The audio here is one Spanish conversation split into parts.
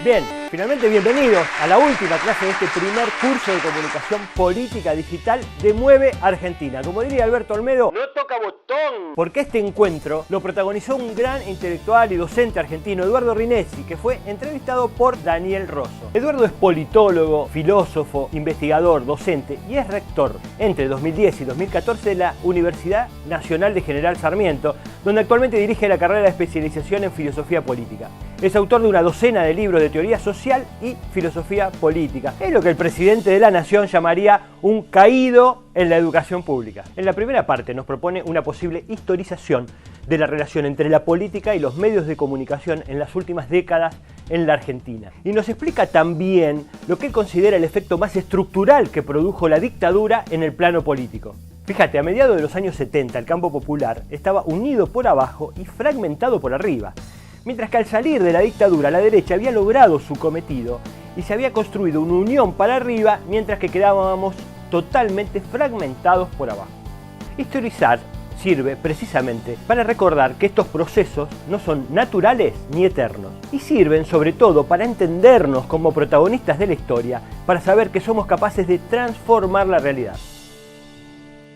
Bien, finalmente bienvenidos a la última clase de este primer curso de comunicación política digital de Mueve Argentina. Como diría Alberto Olmedo, no toca botón. Porque este encuentro lo protagonizó un gran intelectual y docente argentino, Eduardo Rinesi, que fue entrevistado por Daniel Rosso. Eduardo es politólogo, filósofo, investigador, docente y es rector entre 2010 y 2014 de la Universidad Nacional de General Sarmiento, donde actualmente dirige la carrera de especialización en filosofía política. Es autor de una docena de libros de teoría social y filosofía política. Es lo que el presidente de la Nación llamaría un caído en la educación pública. En la primera parte nos propone una posible historización de la relación entre la política y los medios de comunicación en las últimas décadas en la Argentina. Y nos explica también lo que él considera el efecto más estructural que produjo la dictadura en el plano político. Fíjate, a mediados de los años 70 el campo popular estaba unido por abajo y fragmentado por arriba. Mientras que al salir de la dictadura, la derecha había logrado su cometido y se había construido una unión para arriba, mientras que quedábamos totalmente fragmentados por abajo. Historizar sirve precisamente para recordar que estos procesos no son naturales ni eternos y sirven sobre todo para entendernos como protagonistas de la historia, para saber que somos capaces de transformar la realidad.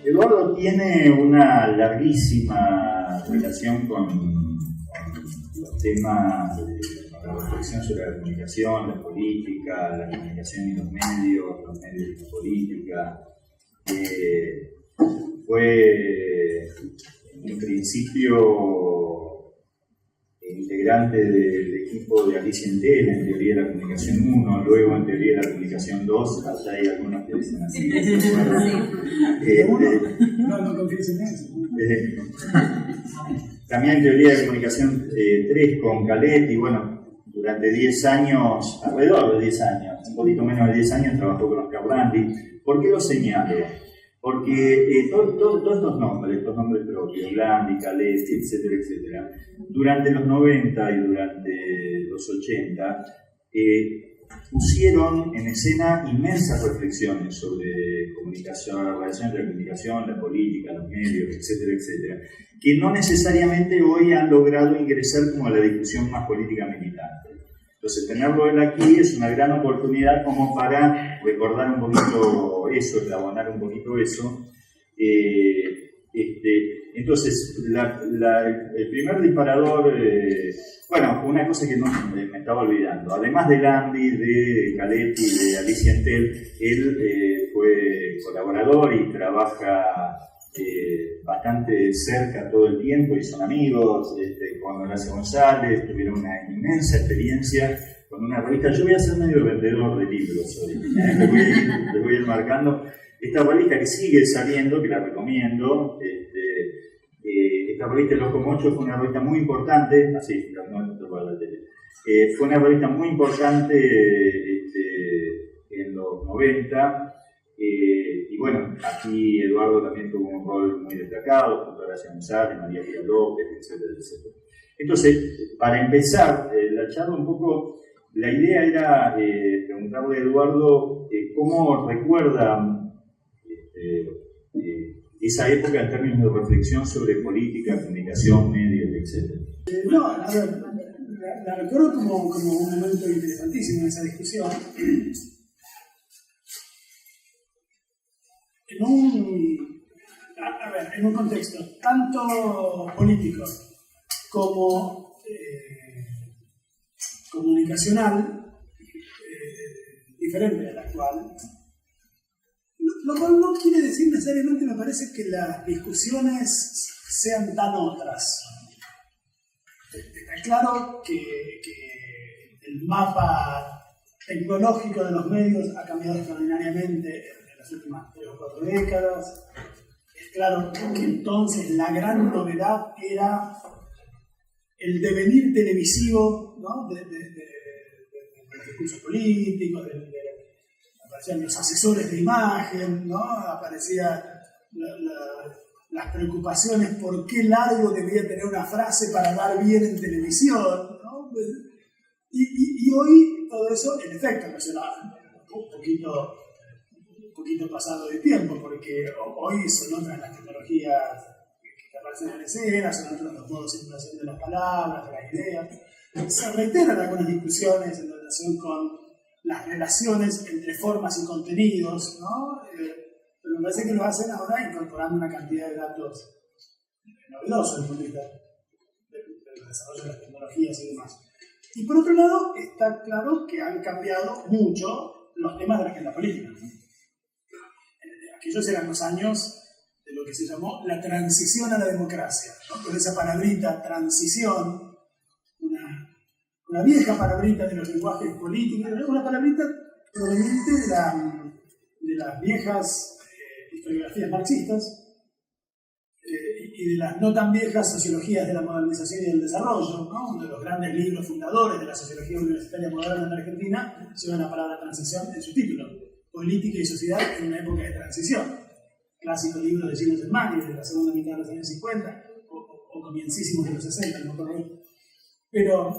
Eduardo tiene una larguísima relación con los temas de la reflexión sobre la comunicación, la política, la comunicación y los medios y la política. Fue en principio integrante del equipo de Alicia Entel en Teoría de la Comunicación 1, luego en Teoría de la Comunicación 2, allá hay algunos que dicen así. No confíes en eso. También en Teoría de Comunicación 3 con Caletti, bueno, durante 10 años, alrededor de 10 años, un poquito menos de 10 años trabajó con Oscar Brandi. ¿Por qué lo señalo? Porque todos estos nombres propios, Blandi, Caletti, etcétera, etcétera, durante los 90 y durante los 80, pusieron en escena inmensas reflexiones sobre comunicación, la relación entre la comunicación, la política, los medios, etcétera, etcétera, que no necesariamente hoy han logrado ingresar como a la discusión más política militante. Entonces, tenerlo él aquí es una gran oportunidad como para recordar un poquito eso, eslabonar un poquito eso. Entonces, el primer disparador, bueno, una cosa que no me estaba olvidando, además de Landi, de Caletti, de Alicia Entel, él fue colaborador y trabaja bastante cerca todo el tiempo y son amigos, con Horacio González, tuvieron una inmensa experiencia con una revista. Yo voy a ser medio vendedor de libros hoy, les voy a ir marcando. Esta revista que sigue saliendo, que la recomiendo, esta revista Los Comochos fue una revista muy importante, fue una revista muy importante en los 90, y bueno, aquí Eduardo también tuvo un rol muy destacado, junto a Horacio González, María Pía López, etcétera, etcétera. Entonces, para empezar la charla un poco, la idea era preguntarle a Eduardo cómo recuerda esa época en términos de reflexión sobre política, comunicación, medios, etc. No, a ver, la recuerdo como un momento interesantísimo en esa discusión. En un contexto tanto político como comunicacional, diferente del actual. Lo cual no quiere decir necesariamente, me parece, que las discusiones sean tan otras. Está claro que el mapa tecnológico de los medios ha cambiado extraordinariamente en las últimas 3 o 4 décadas. Es claro que entonces la gran novedad era el devenir televisivo, ¿no? del discurso político, aparecían los asesores de imagen, ¿no? Aparecían las preocupaciones por qué largo debía tener una frase para dar bien en televisión, ¿no? Y hoy todo eso, en efecto, no será un poquito pasado de tiempo, porque hoy son otras las tecnologías que aparecen en escena, son otros los modos de expresión de las palabras, de las ideas. se reiteran algunas discusiones en relación con las relaciones entre formas y contenidos, ¿no? Pero me parece que lo hacen ahora incorporando una cantidad de datos novedosos desde el punto de vista del desarrollo de las tecnologías y demás. Y por otro lado, está claro que han cambiado mucho los temas de la agenda política. Aquellos eran los años de lo que se llamó la transición a la democracia, ¿no? Con esa palabrita transición, una vieja palabrita de los lenguajes políticos, una palabrita proveniente de las viejas historiografías marxistas y de las no tan viejas sociologías de la modernización y del desarrollo, ¿no? Uno de los grandes libros fundadores de la sociología universitaria moderna en la Argentina lleva la palabra transición en su título, Política y Sociedad en una época de transición. Clásico libro de Gino Germani de la segunda mitad de los años 50 o comiencísimos de los 60, no por ahí. Pero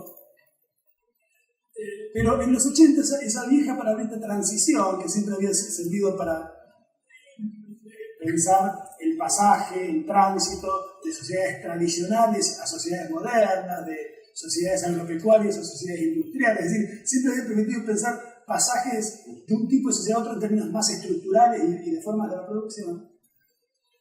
en los 80 esa vieja palabrita transición, que siempre había servido para pensar el pasaje, el tránsito de sociedades tradicionales a sociedades modernas, de sociedades agropecuarias a sociedades industriales, es decir, siempre había permitido pensar pasajes de un tipo de sociedad a otro en términos más estructurales y de formas de la producción.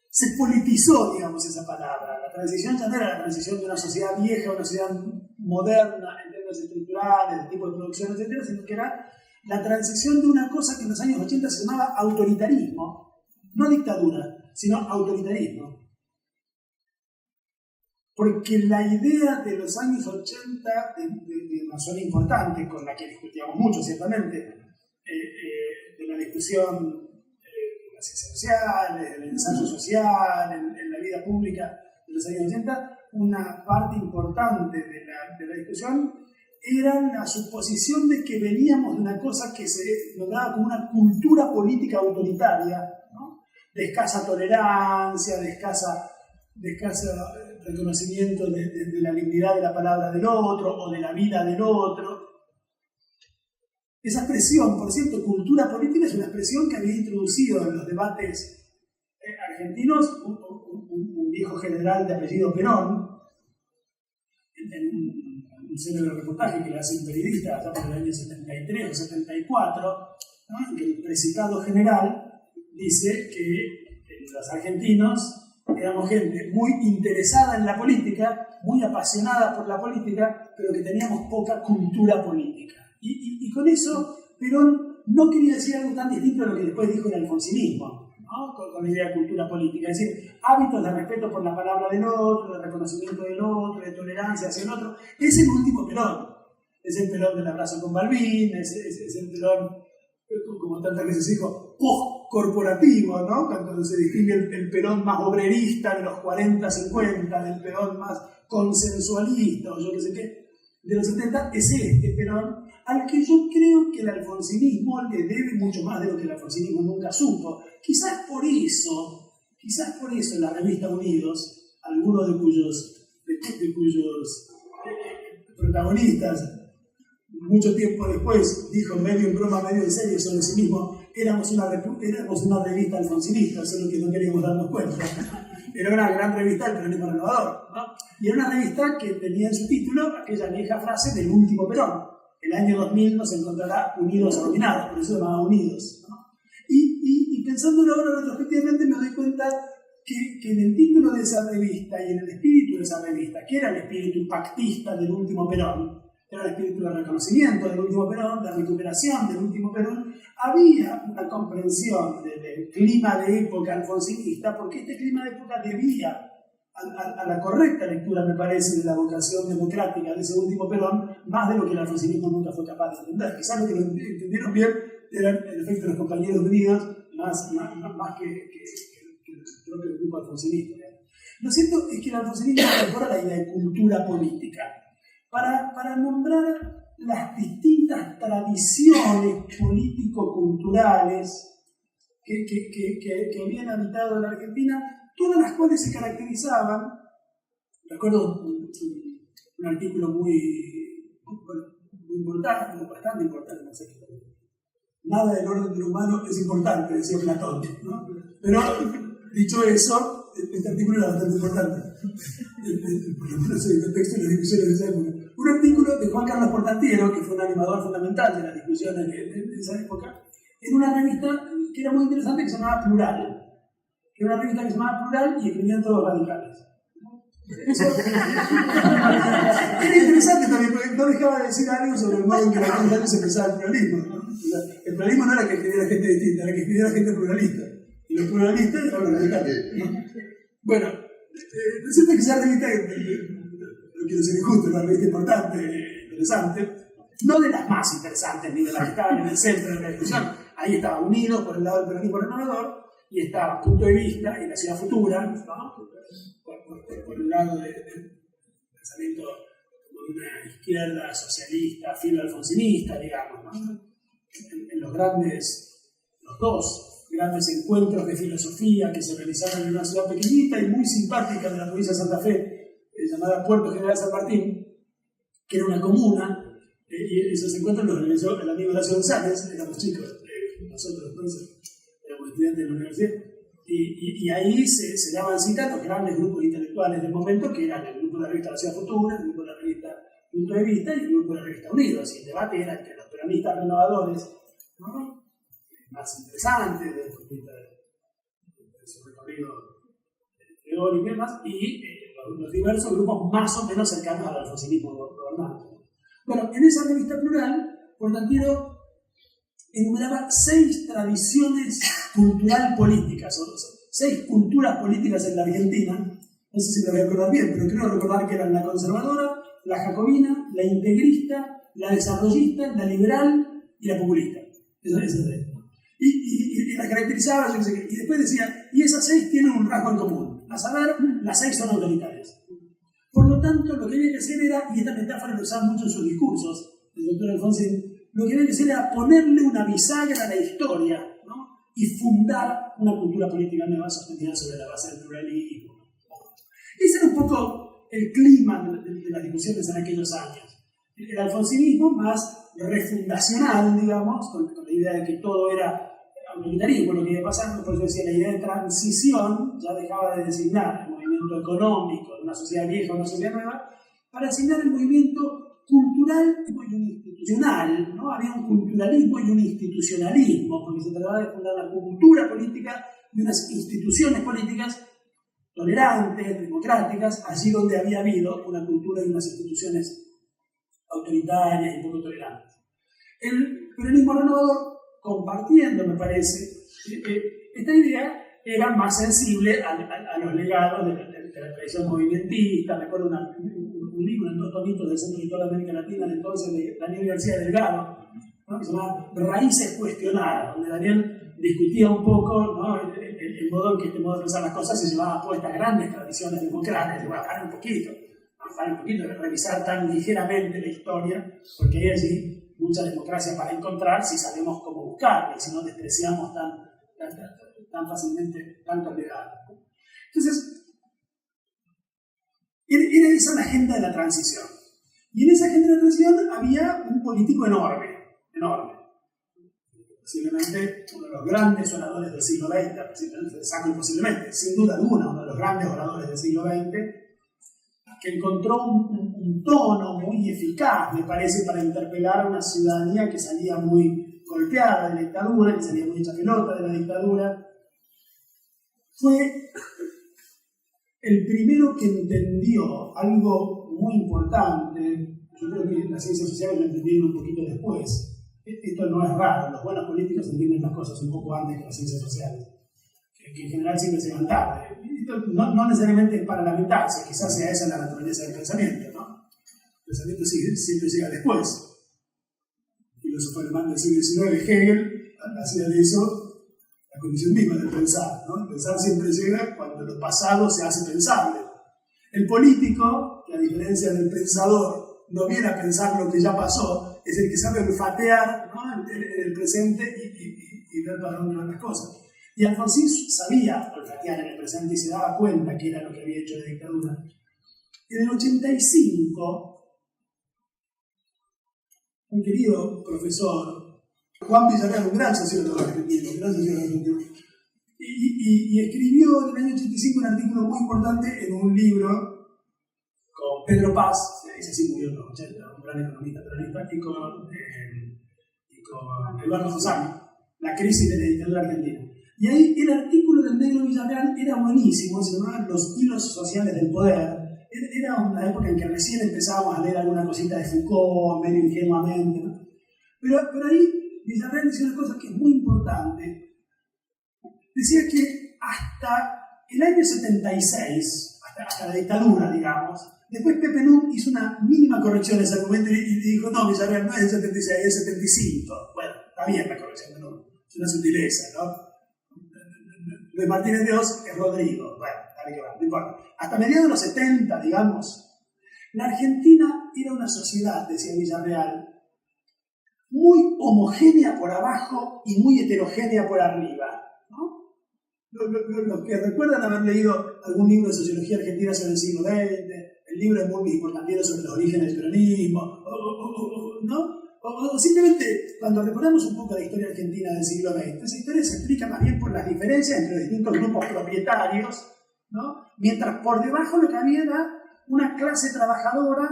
Se politizó, digamos, esa palabra. La transición ya no era la transición de una sociedad vieja a una sociedad moderna en términos estructurales, de tipo de producción, etc., sino que era la transición de una cosa que en los años 80 se llamaba autoritarismo, no dictadura, sino autoritarismo. Porque la idea de los años 80, de una zona importante, con la que discutíamos mucho, ciertamente, de la discusión de las ciencias sociales, del ensayo social, en la vida pública de los años 80, una parte importante de la discusión era la suposición de que veníamos de una cosa que se nombraba como una cultura política autoritaria, ¿no? De escasa tolerancia, de escasa reconocimiento de la dignidad de la palabra del otro o de la vida del otro. Esa expresión, por cierto, cultura política, es una expresión que había introducido en los debates argentinos un viejo general de apellido Perón, en un célebre reportaje que le hace un periodista allá por el año 73 o 74, ¿no? En que el precitado general dice que los argentinos éramos gente muy interesada en la política, muy apasionada por la política, pero que teníamos poca cultura política. Y con eso Perón no quería decir algo tan distinto a lo que después dijo el alfonsinismo, ¿no? Con la idea de cultura política, es decir, hábitos de respeto por la palabra del otro, de reconocimiento del otro, de tolerancia hacia el otro. Es el último Perón, es el Perón del abrazo con Balbín, es el Perón, como tantas veces dijo, post-corporativo, ¿no? Cuando se distingue el Perón más obrerista de los 40-50, del Perón más consensualista, o yo qué sé qué, de los 70, es este Perón, al que yo creo que el alfonsinismo le debe mucho más de lo que el alfonsinismo nunca supo. Quizás por eso en la revista Unidos, algunos de cuyos protagonistas, mucho tiempo después, dijo medio en broma, medio en serio sobre sí mismo, éramos una revista alfonsinista, solo que no queríamos darnos cuenta. Era una gran revista del peronismo renovador, ¿no? Y era una revista que tenía en su título aquella vieja frase del último Perón. El año 2000 nos encontrará unidos o dominados, por eso se llamaba Unidos, ¿no? Y pensándolo ahora retrospectivamente me doy cuenta que en el título de esa revista y en el espíritu de esa revista, que era el espíritu pactista del último Perón, era el espíritu de reconocimiento del último Perón, de recuperación del último Perón, había una comprensión del clima de época alfonsinista, porque este clima de época debía a la correcta lectura, me parece, de la vocación democrática de ese último Perón, más de lo que el alfonsinismo nunca fue capaz de entender. Quizás lo que lo entendieron bien era el efecto de los compañeros unidos, más que el propio grupo alfonsinista. Lo cierto es que el alfonsinismo incorpora la idea de cultura política para nombrar las distintas tradiciones político-culturales que habían habitado la Argentina, todas las cuales se caracterizaban. Recuerdo un artículo muy importante, bastante importante, no sé qué. Nada del orden del humano es importante, decía Platón, ¿no? Pero, dicho eso, este artículo era bastante importante, por lo menos en el contexto de las discusiones de esa época. un artículo de Juan Carlos Portantiero, que fue un animador fundamental de las discusiones de esa época, en una revista que era muy interesante, que se llamaba Plural. Que era una revista que se llamaba Plural y escribían todos radicales. Eso era interesante también, porque no dejaba de decir algo sobre el modo en que la gente se pensaba el pluralismo, ¿no? O sea, el pluralismo no era que escribiera gente distinta, era que escribiera gente pluralista. Y los pluralistas eran los radicales, ¿no? Bueno, resulta que esa revista, no quiero ser injusto, era una revista importante, interesante, no de las más interesantes ni de las que estaban en el centro de la discusión. Ahí estaba Unidos por el lado del peronismo renovador y estaba Punto de Vista y La Ciudad Futura, ¿no? por el lado del pensamiento de una izquierda socialista, filo-alfonsinista, digamos, ¿no? En los dos grandes encuentros de filosofía que se realizaron en una ciudad pequeñita y muy simpática de la provincia de Santa Fe, llamada Puerto General San Martín, que era una comuna, y esos encuentros los realizó el amigo Horacio González, éramos chicos, nosotros entonces éramos estudiantes de la universidad, y ahí se daban cita a los grandes grupos intelectuales del momento, que eran el grupo de la revista La Ciudad Futura, el grupo de la revista Punto de Vista y el grupo de la revista Unidos, y el debate era entre los peronistas renovadores, ¿no? Más interesante desde el punto de vista de su recorrido teórico y demás, y los diversos grupos más o menos cercanos al alfonsinismo gobernante. Bueno, en esa revista Plural, Portantiero enumeraba 6 tradiciones cultural-políticas, o 6 culturas políticas en la Argentina. No sé si lo voy a acordar bien, pero creo recordar que eran la conservadora, la jacobina, la integrista, la desarrollista, la liberal y la populista. Eso es. Y la caracterizaba, yo no sé qué. Y después decía, y esas 6 tienen un rasgo en común. A saber, las 6 son autoritarias. Por lo tanto, lo que había que hacer era, y esta metáfora lo usaba mucho en sus discursos, el doctor Alfonsín, lo que había que hacer era ponerle una bisagra a la historia, ¿no? Y fundar una cultura política nueva sostenida sobre la base del pluralismo. Ese era un poco el clima de las discusiones en aquellos años. El alfonsinismo más refundacional, digamos, con la idea de que todo era autoritarismo, lo que iba a pasar, por eso decía, la idea de transición ya dejaba de designar el movimiento económico de una sociedad vieja a una sociedad nueva, para designar el movimiento cultural y un institucional, ¿no? Había un culturalismo y un institucionalismo, porque se trataba de fundar una cultura política y unas instituciones políticas tolerantes, democráticas, allí donde había habido una cultura y unas instituciones autoritarias y poco tolerantes. El peronismo renovador, compartiendo, me parece, esta idea, era más sensible a los legados de la tradición movimentista. Recuerdo un libro en 2 tomitos del Centro de Toda América Latina de entonces de Daniel García Delgado, ¿no? Que se llama Raíces Cuestionadas, donde Daniel discutía un poco, ¿no? el modo en que este modo de pensar las cosas se llevaba a estas grandes tradiciones democráticas. Bajar un poquito, revisar tan ligeramente la historia, porque hay allí mucha democracia para encontrar si sabemos cómo buscarla y si no despreciamos tan fácilmente tantos legados. Entonces, era esa la agenda de la transición. Y en esa agenda de la transición había un político enorme. Posiblemente uno de los grandes oradores del siglo XX, posiblemente, sin duda alguna, uno de los grandes oradores del siglo XX, que encontró un tono muy eficaz, me parece, para interpelar a una ciudadanía que salía muy golpeada de la dictadura, que salía muy hecha pelota de la dictadura. Fue el primero que entendió algo muy importante. Yo creo que las ciencias sociales lo entendieron un poquito después. Esto no es raro, los buenos políticos entienden las cosas un poco antes que las ciencias sociales, que en general siempre se van tarde. Esto no necesariamente es para lamentarse, quizás sea esa la naturaleza del pensamiento, ¿no? El pensamiento siempre llega después. El filósofo alemán del siglo XIX, Hegel, hacía de eso la condición misma del pensar, ¿no? El pensar siempre llega cuando lo pasado se hace pensable. El político, que a diferencia del pensador, no viene a pensar lo que ya pasó, es el que sabe olfatear, ¿no? el presente y ver para dónde van las cosas. Y Alfonsín sabía olfatear en el presente y se daba cuenta que era lo que había hecho la dictadura. En el 85, un querido profesor, Juan Villarreal, un gran sociólogo argentino, y escribió en el año 85 un artículo muy importante en un libro con Pedro Paz, ese sí murió en los 80, un gran economista peronista, y con Eduardo Fossani, la crisis de la dictadura argentina. Y ahí el artículo del Negro Villarreal era buenísimo, se llamaban Los hilos sociales del poder. Era una época en que recién empezábamos a leer alguna cosita de Foucault, medio ingenuamente, ¿no? Pero ahí Villarreal decía una cosa que es muy importante. Decía que hasta el año 76, hasta la dictadura, digamos, después Pepe Nun hizo una mínima corrección en ese argumento y dijo, no, Villarreal no es el 76, es el 75. Bueno, está bien la corrección, pero no, es una sutileza, ¿no? Luis Martínez Dios es Rodrigo. Bueno, dale que va, no importa. Hasta mediados de los 70, digamos, la Argentina era una sociedad, decía Villarreal, muy homogénea por abajo y muy heterogénea por arriba, ¿no? Los que recuerdan haber leído algún libro de sociología argentina sobre el siglo XX, el libro de Murphy Portantiero sobre los orígenes del peronismo, ¿no? O simplemente, cuando recordamos un poco la historia argentina del siglo XX, esa historia se explica más bien por las diferencias entre los distintos grupos propietarios, ¿no? Mientras por debajo lo que había era una clase trabajadora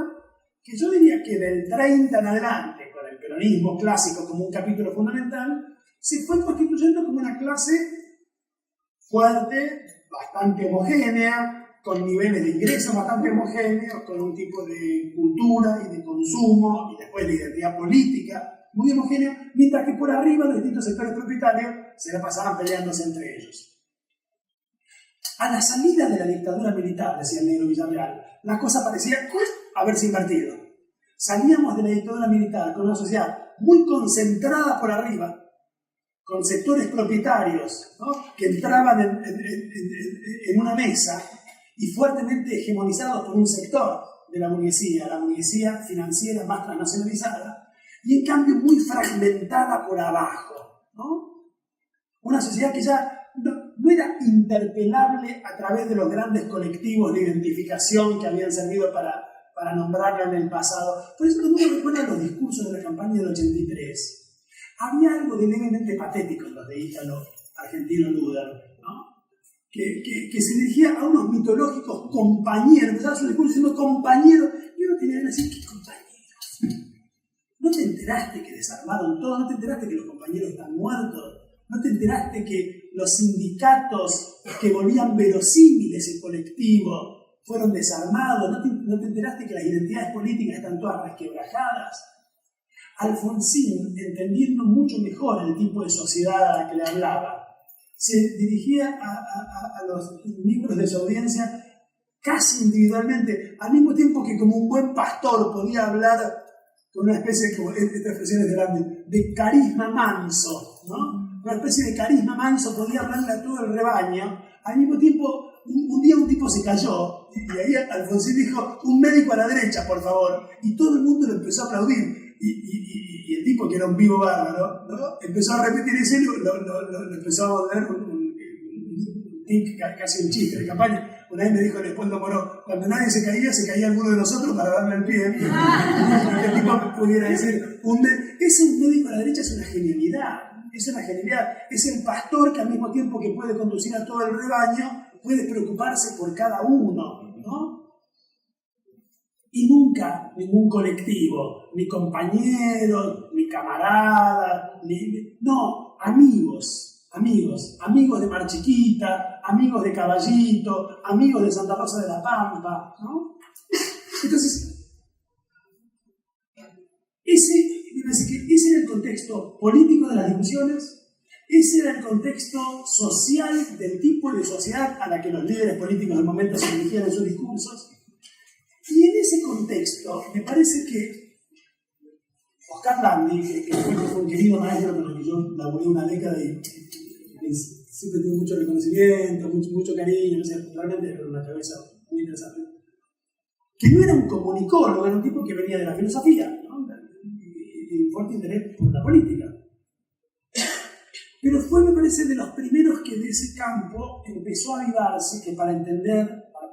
que yo diría que del 30 en adelante, con el peronismo clásico como un capítulo fundamental, se fue constituyendo como una clase fuerte, bastante homogénea, con niveles de ingresos bastante homogéneos, con un tipo de cultura y de consumo y después de identidad política muy homogéneo, mientras que por arriba los distintos sectores propietarios se la pasaban peleándose entre ellos. A la salida de la dictadura militar, decía el Negro Villarreal, la cosa parecía haberse invertido. Salíamos de la dictadura militar con una sociedad muy concentrada por arriba, con sectores propietarios, ¿no? Que entraban en una mesa y fuertemente hegemonizados por un sector de la burguesía financiera más transnacionalizada, y en cambio muy fragmentada por abajo, ¿no? Una sociedad que ya no era interpelable a través de los grandes colectivos de identificación que habían servido para nombrarla en el pasado. Por eso cuando uno recuerda los discursos de la campaña del 83, había algo de levemente patético en los de Ítalo Argentino Luder, ¿no? Que se dirigía a unos mitológicos compañeros, empezaba su discurso diciendo compañeros, y uno tenía que decir, ¿qué compañeros? ¿No te enteraste que desarmaron todo? ¿No te enteraste que los compañeros están muertos? ¿No te enteraste que los sindicatos que volvían verosímiles el colectivo fueron desarmados? ¿No te enteraste que las identidades políticas están todas resquebrajadas? Alfonsín, entendiendo mucho mejor el tipo de sociedad a la que le hablaba, se dirigía a los miembros de su audiencia casi individualmente, al mismo tiempo que como un buen pastor podía hablar con una especie, como esta expresión es grande, de carisma manso, ¿no? Una especie de carisma manso, podía hablarle a todo el rebaño. Al mismo tiempo, un día un tipo se cayó, y ahí Alfonsín dijo, un médico a la derecha, por favor, y todo el mundo lo empezó a aplaudir. Y el tipo, que era un vivo bárbaro, ¿no? Empezó a repetir ese, lo empezó a volver un tic, casi un chiste de campaña. Una vez me dijo Leopoldo Moró, cuando nadie se caía alguno de nosotros para darle el pie. Y el tipo pudiera decir, ese un médico a la derecha es una genialidad. Es una genialidad. Es el pastor que al mismo tiempo que puede conducir a todo el rebaño, puede preocuparse por cada uno, ¿no? Y nunca ningún colectivo, ni compañeros, ni camaradas, no, amigos de Mar Chiquita, amigos de Caballito, amigos de Santa Rosa de la Pampa, ¿no? Entonces, ese era el contexto político de las discusiones, ese era el contexto social del tipo de sociedad a la que los líderes políticos del momento se dirigían en sus discursos. Y en ese contexto, me parece que Oscar Landi, que fue un querido maestro con el que yo laburé una década y siempre tuve mucho reconocimiento, mucho cariño, no sé, realmente era una cabeza muy interesante, que no era un comunicólogo, era un tipo que venía de la filosofía, ¿no? Y un fuerte interés por la política. Pero fue, me parece, de los primeros que de ese campo empezó a avivarse que para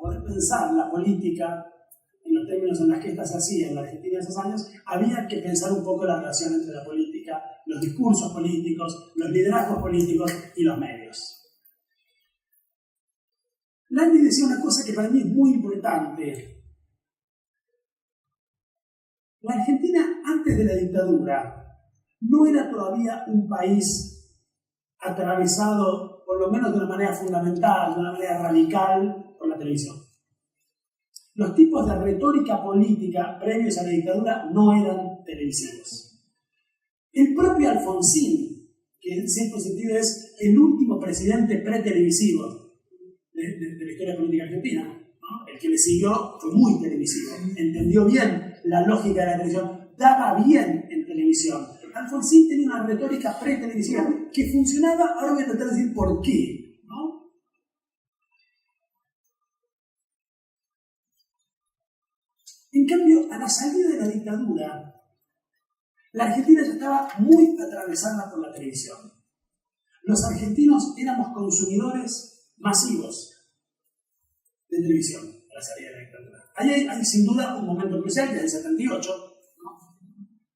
poder pensar la política en los términos en los que ésta se hacía en la Argentina de esos años, había que pensar un poco la relación entre la política, los discursos políticos, los liderazgos políticos y los medios. Landi decía una cosa que para mí es muy importante. La Argentina, antes de la dictadura, no era todavía un país atravesado, por lo menos de una manera fundamental, de una manera radical, por la televisión. Los tipos de retórica política previos a la dictadura no eran televisivos. El propio Alfonsín, que en cierto sentido es el último presidente pretelevisivo de la historia política argentina, ¿no? El que le siguió fue muy televisivo, entendió bien la lógica de la televisión, daba bien en televisión. Alfonsín tenía una retórica pretelevisiva que funcionaba, ahora voy a tratar de decir por qué, ¿no? En cambio, a la salida de la dictadura, la Argentina ya estaba muy atravesada por la televisión. Los argentinos éramos consumidores masivos de televisión a la salida de la dictadura. Ahí hay sin duda un momento crucial, que es el 78, ¿no?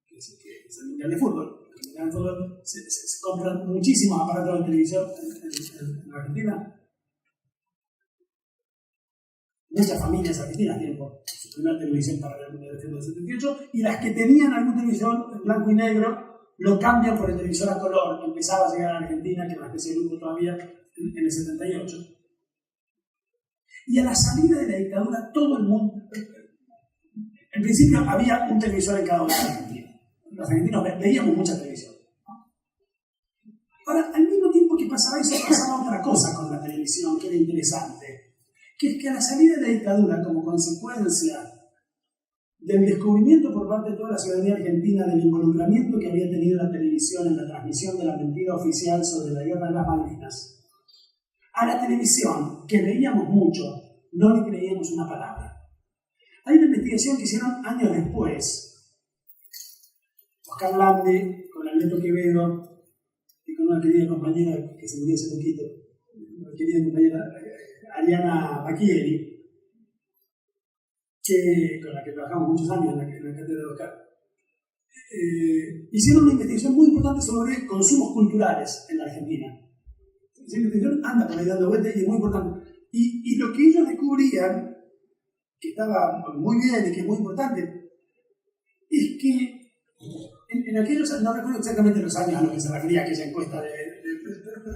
Que es el Mundial de Fútbol. En el Mundial de Fútbol se compran muchísimos aparatos de televisión en la Argentina. Muchas familias argentinas tienen su primera televisión para ver el Mundial de Fútbol del 78, y las que tenían alguna televisión en blanco y negro lo cambian por el televisor a color, que empezaba a llegar a Argentina, que era una especie de grupo todavía en el 78. Y a la salida de la dictadura, todo el mundo, en principio había un televisor en cada uno de los argentinos. Los argentinos veíamos mucha televisión. Ahora, al mismo tiempo que pasaba eso, pasaba otra cosa con la televisión que era interesante, que es que a la salida de la dictadura, como consecuencia del descubrimiento por parte de toda la ciudadanía argentina del involucramiento que había tenido la televisión en la transmisión de la mentira oficial sobre la guerra de las Malvinas, a la televisión, que veíamos mucho, no le creíamos una palabra. Hay una investigación que hicieron años después. Oscar Lande, con Alberto Quevedo y con una querida compañera que se murió hace poquito, una querida compañera Ariana Bacchieri, con la que trabajamos muchos años en la cátedra de Oscar, hicieron una investigación muy importante sobre consumos culturales en la Argentina. Esa investigación anda por ahí dando vueltas y es muy importante. Y lo que ellos descubrían, que estaba muy bien y que es muy importante, es que en aquellos, no recuerdo exactamente los años a los que se refería aquella encuesta,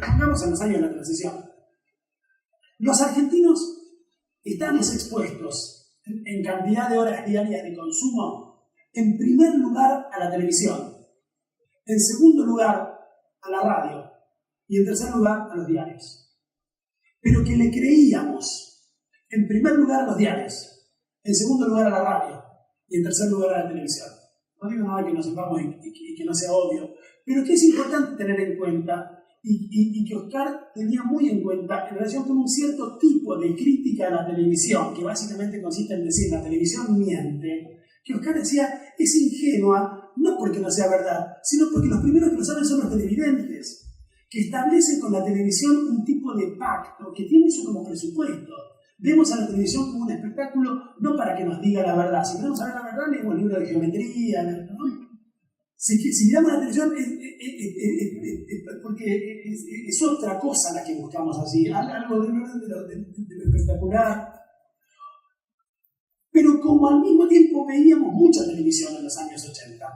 pongamos en los años de la transición, los argentinos estamos expuestos en cantidad de horas diarias de consumo, en primer lugar a la televisión, en segundo lugar a la radio y en tercer lugar a los diarios. Pero que le creíamos en primer lugar a los diarios, en segundo lugar a la radio y en tercer lugar a la televisión. No digo nada que no sepamos y que no sea obvio, pero que es importante tener en cuenta y que Oscar tenía muy en cuenta en relación con un cierto tipo de crítica a la televisión, que básicamente consiste en decir la televisión miente, que Oscar decía es ingenua, no porque no sea verdad, sino porque los primeros que lo saben son los televidentes, que establecen con la televisión un tipo de pacto, que tiene eso como presupuesto. Vemos a la televisión como un espectáculo no para que nos diga la verdad. Si queremos saber la verdad, leemos el libro de geometría, ¿no? Si miramos la televisión porque es otra cosa la que buscamos así, algo de lo espectacular. Pero como al mismo tiempo veíamos mucha televisión en los años 80.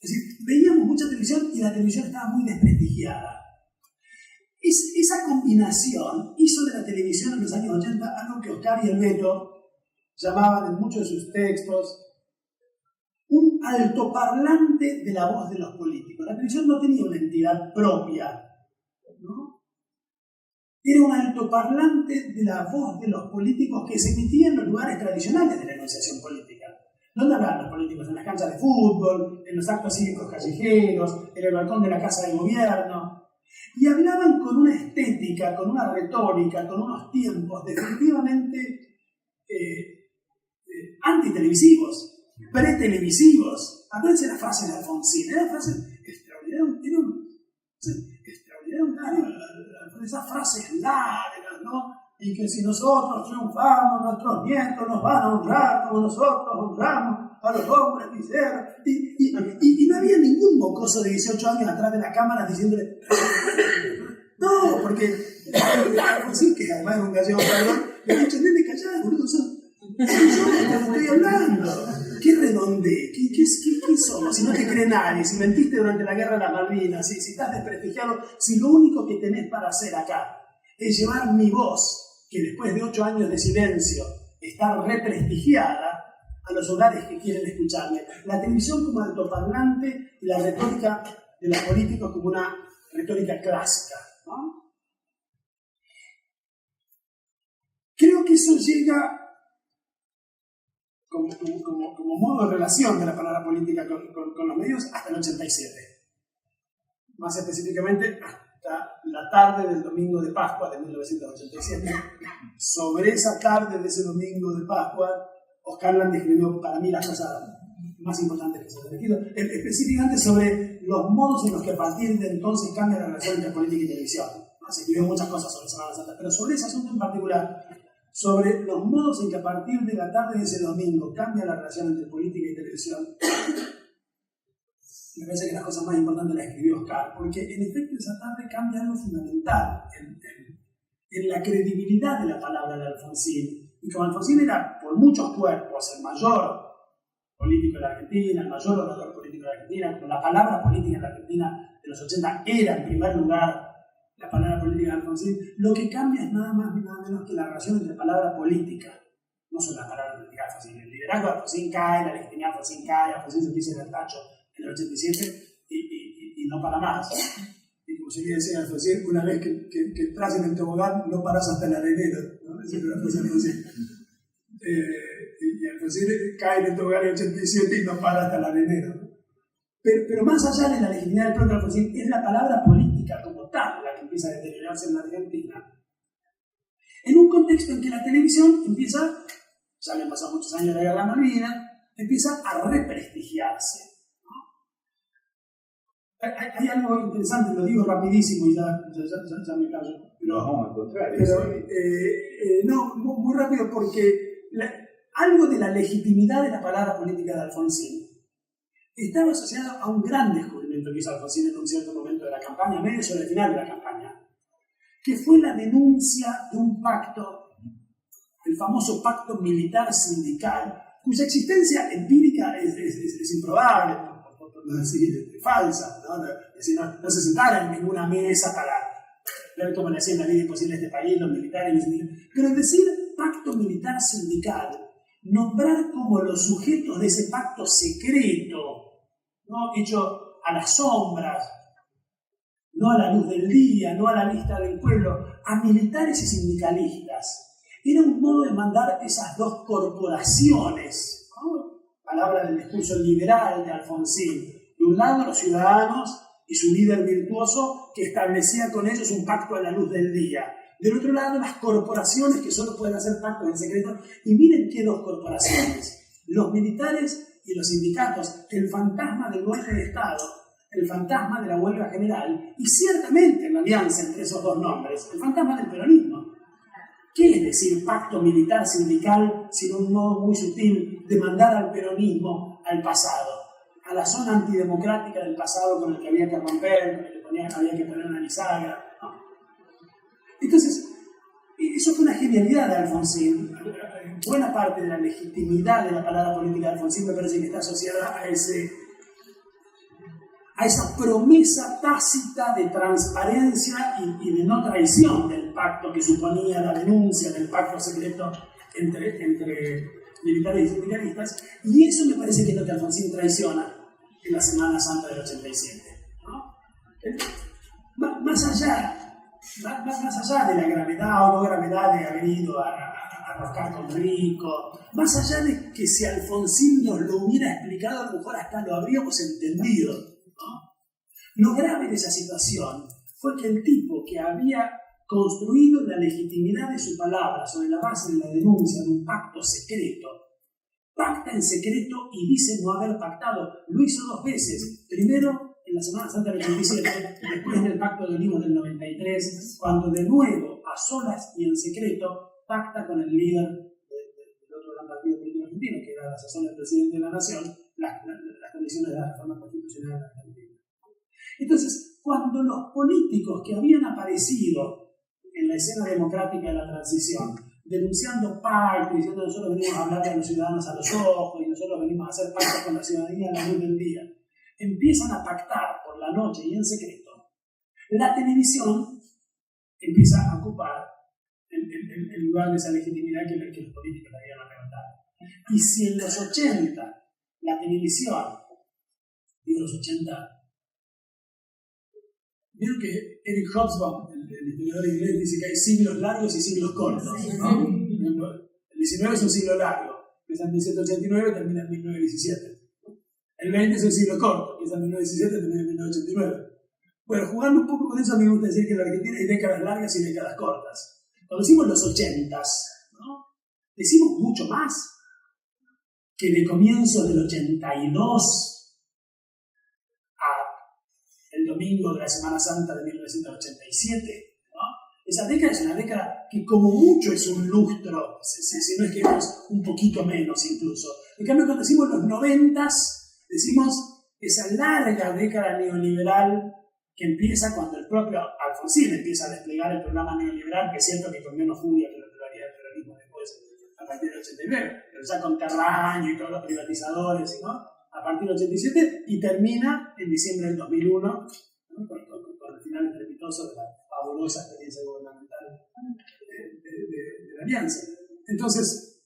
Es decir, veíamos mucha televisión y la televisión estaba muy desprestigiada. Esa combinación hizo de la televisión en los años 80 algo que Oscar y el Beto llamaban en muchos de sus textos un altoparlante de la voz de los políticos. La televisión no tenía una entidad propia, ¿no? Era un altoparlante de la voz de los políticos que se emitía en los lugares tradicionales de la enunciación política. ¿Dónde hablaban los políticos? En las canchas de fútbol, en los actos cívicos callejeros, en el balcón de la casa de gobierno. Y hablaban con una estética, con una retórica, con unos tiempos definitivamente antitelevisivos, pretelevisivos. Acuérdense la frase de Alfonsín, era una frase extraordinaria, esas frases largas, ¿no? Y que si nosotros triunfamos, nuestros nietos nos van a honrar como nosotros honramos a los hombres miseros. Y no había ningún mocoso de 18 años atrás de la cámara diciéndole no, porque Alfonsín, que además es un gallego, le ha dicho, nene, callá, boludo, yo estoy hablando. ¿Qué somos? Si no te cree nadie, si mentiste durante la guerra de las Malvinas, si estás desprestigiado, si lo único que tenés para hacer acá es llevar mi voz, que después de 8 años de silencio está represtigiada, a los hogares que quieren escucharme. La televisión como altoparlante y la retórica de los políticos como una retórica clásica, ¿no? Creo que eso llega como modo de relación de la palabra política con los medios hasta el 87. Más específicamente hasta la tarde del domingo de Pascua de 1987. Sobre esa tarde de ese domingo de Pascua, Oscar Lande escribió para mí las cosas más importantes que se han elegido, específicamente sobre los modos en los que a partir de entonces cambia la relación entre política y televisión. Se escribió muchas cosas sobre Semana Santa, pero sobre ese asunto en particular, sobre los modos en que a partir de la tarde de ese domingo cambia la relación entre política y televisión, me parece que las cosas más importantes las escribió Oscar, porque en efecto esa tarde cambia algo fundamental en la credibilidad de la palabra de Alfonsín. Y como Alfonsín era por muchos cuerpos el mayor político de la Argentina, el mayor orador político de la Argentina, como la palabra política en la Argentina de los 80 era en primer lugar la palabra política de Alfonsín, lo que cambia es nada más ni nada menos que la relación entre palabra política, no solo la palabra política de Alfonsín. El liderazgo de Alfonsín cae, la legitimidad de Alfonsín cae, Alfonsín se pisa en el tacho en el 87 y no para más. Y como se decía Alfonsín, una vez que entras en el tobogán, no paras hasta el arenero, ¿no? Esa es la frase de Alfonsín. Y Alfonsín cae en el tobogán en el 87 y no para hasta el arenero. Pero más allá de la legitimidad del propio Alfonsín, es la palabra política como tal la que empieza a deteriorarse en la Argentina. En un contexto en que la televisión empieza, ya le han pasado muchos años de la guerra de las Malvinas, empieza a represtigiarse. Hay algo interesante, lo digo rapidísimo y ya me callo. No, al contrario. No, muy rápido, porque algo de la legitimidad de la palabra política de Alfonsín estaba asociado a un gran descubrimiento que hizo Alfonsín en un cierto momento de la campaña, medio sobre el final de la campaña, que fue la denuncia de un pacto, el famoso pacto militar sindical, cuya existencia empírica es improbable, por no decir falsa, ¿no? Es decir, no se sentaron en ninguna mesa para ver cómo le hacían la vida imposible a este país, los militares y los sindicales. Pero es decir, pacto militar sindical, nombrar como los sujetos de ese pacto secreto, ¿no? Hecho a las sombras, no a la luz del día, no a la vista del pueblo, a militares y sindicalistas, era un modo de mandar esas dos corporaciones, ¿no? Palabra del discurso liberal de Alfonsín. De un lado los ciudadanos y su líder virtuoso que establecía con ellos un pacto a la luz del día. Del otro lado las corporaciones que solo pueden hacer pactos en secreto. Y miren qué dos corporaciones. Los militares y los sindicatos, el fantasma del golpe de Estado, el fantasma de la huelga general y ciertamente la alianza entre esos dos nombres, el fantasma del peronismo. ¿Qué es decir pacto militar sindical sino un modo muy sutil de mandar al peronismo al pasado, a la zona antidemocrática del pasado con el que había que romper, con el que había que poner una bisagra? ¿No? Entonces, eso fue una genialidad de Alfonsín. Buena parte de la legitimidad de la palabra política de Alfonsín me parece que está asociada a esa promesa tácita de transparencia y de no traición del pacto que suponía la denuncia del pacto secreto entre militares y sindicalistas, y eso me parece que es lo que Alfonsín traiciona en la Semana Santa del 87, ¿no? Más allá de la gravedad o no gravedad de haber ido a roscar con Rico, más allá de que si Alfonsín nos lo hubiera explicado, a lo mejor hasta lo habríamos entendido, ¿no? Lo grave de esa situación fue que el tipo que había construido la legitimidad de su palabra sobre la base de la denuncia de un pacto secreto, pacta en secreto y dice no haber pactado. Lo hizo 2 veces. Primero en la Semana Santa del 87, después en el Pacto de Olivos del 93, cuando de nuevo, a solas y en secreto, pacta con el líder del otro gran partido político argentino, que era la sazón del presidente de la Nación, las condiciones de la reforma constitucional de la Argentina. Entonces, cuando los políticos que habían aparecido en la escena democrática de la transición denunciando pactos, diciendo nosotros venimos a hablarle a los ciudadanos a los ojos y nosotros venimos a hacer pactos con la ciudadanía a la luz del día. Empiezan a pactar por la noche y en secreto. La televisión empieza a ocupar el lugar de esa legitimidad que los políticos le habían arrebatado. Y si en los 80 la televisión, digo los 80, vieron que Eric Hobsbawm, el historiador inglés, dice que hay siglos largos y siglos cortos, ¿no? El 19 es un siglo largo, empieza en 1789 y termina en 1917. El 20 es un siglo corto, empieza en 1917 y termina en 1989. Bueno, jugando un poco con eso, a mí me gusta decir que en la Argentina hay décadas largas y décadas cortas. Cuando decimos los 80s, ¿no? Decimos mucho más que de comienzos del 82 el domingo de la Semana Santa de 1987, ¿no? Esa década es una década que como mucho es un lustro, si no es que es un poquito menos incluso. En cambio, cuando decimos los 90s, decimos esa larga década neoliberal que empieza cuando el propio Alfonsín empieza a desplegar el programa neoliberal, que es cierto que con menos furia que lo que haría el peronismo después, a partir del 89, pero ya con Terraño y todos los privatizadores, ¿no? A partir del 87 y termina en diciembre del 2001, ¿no? con el final estrepitoso de la fabulosa experiencia gubernamental de la Alianza. Entonces,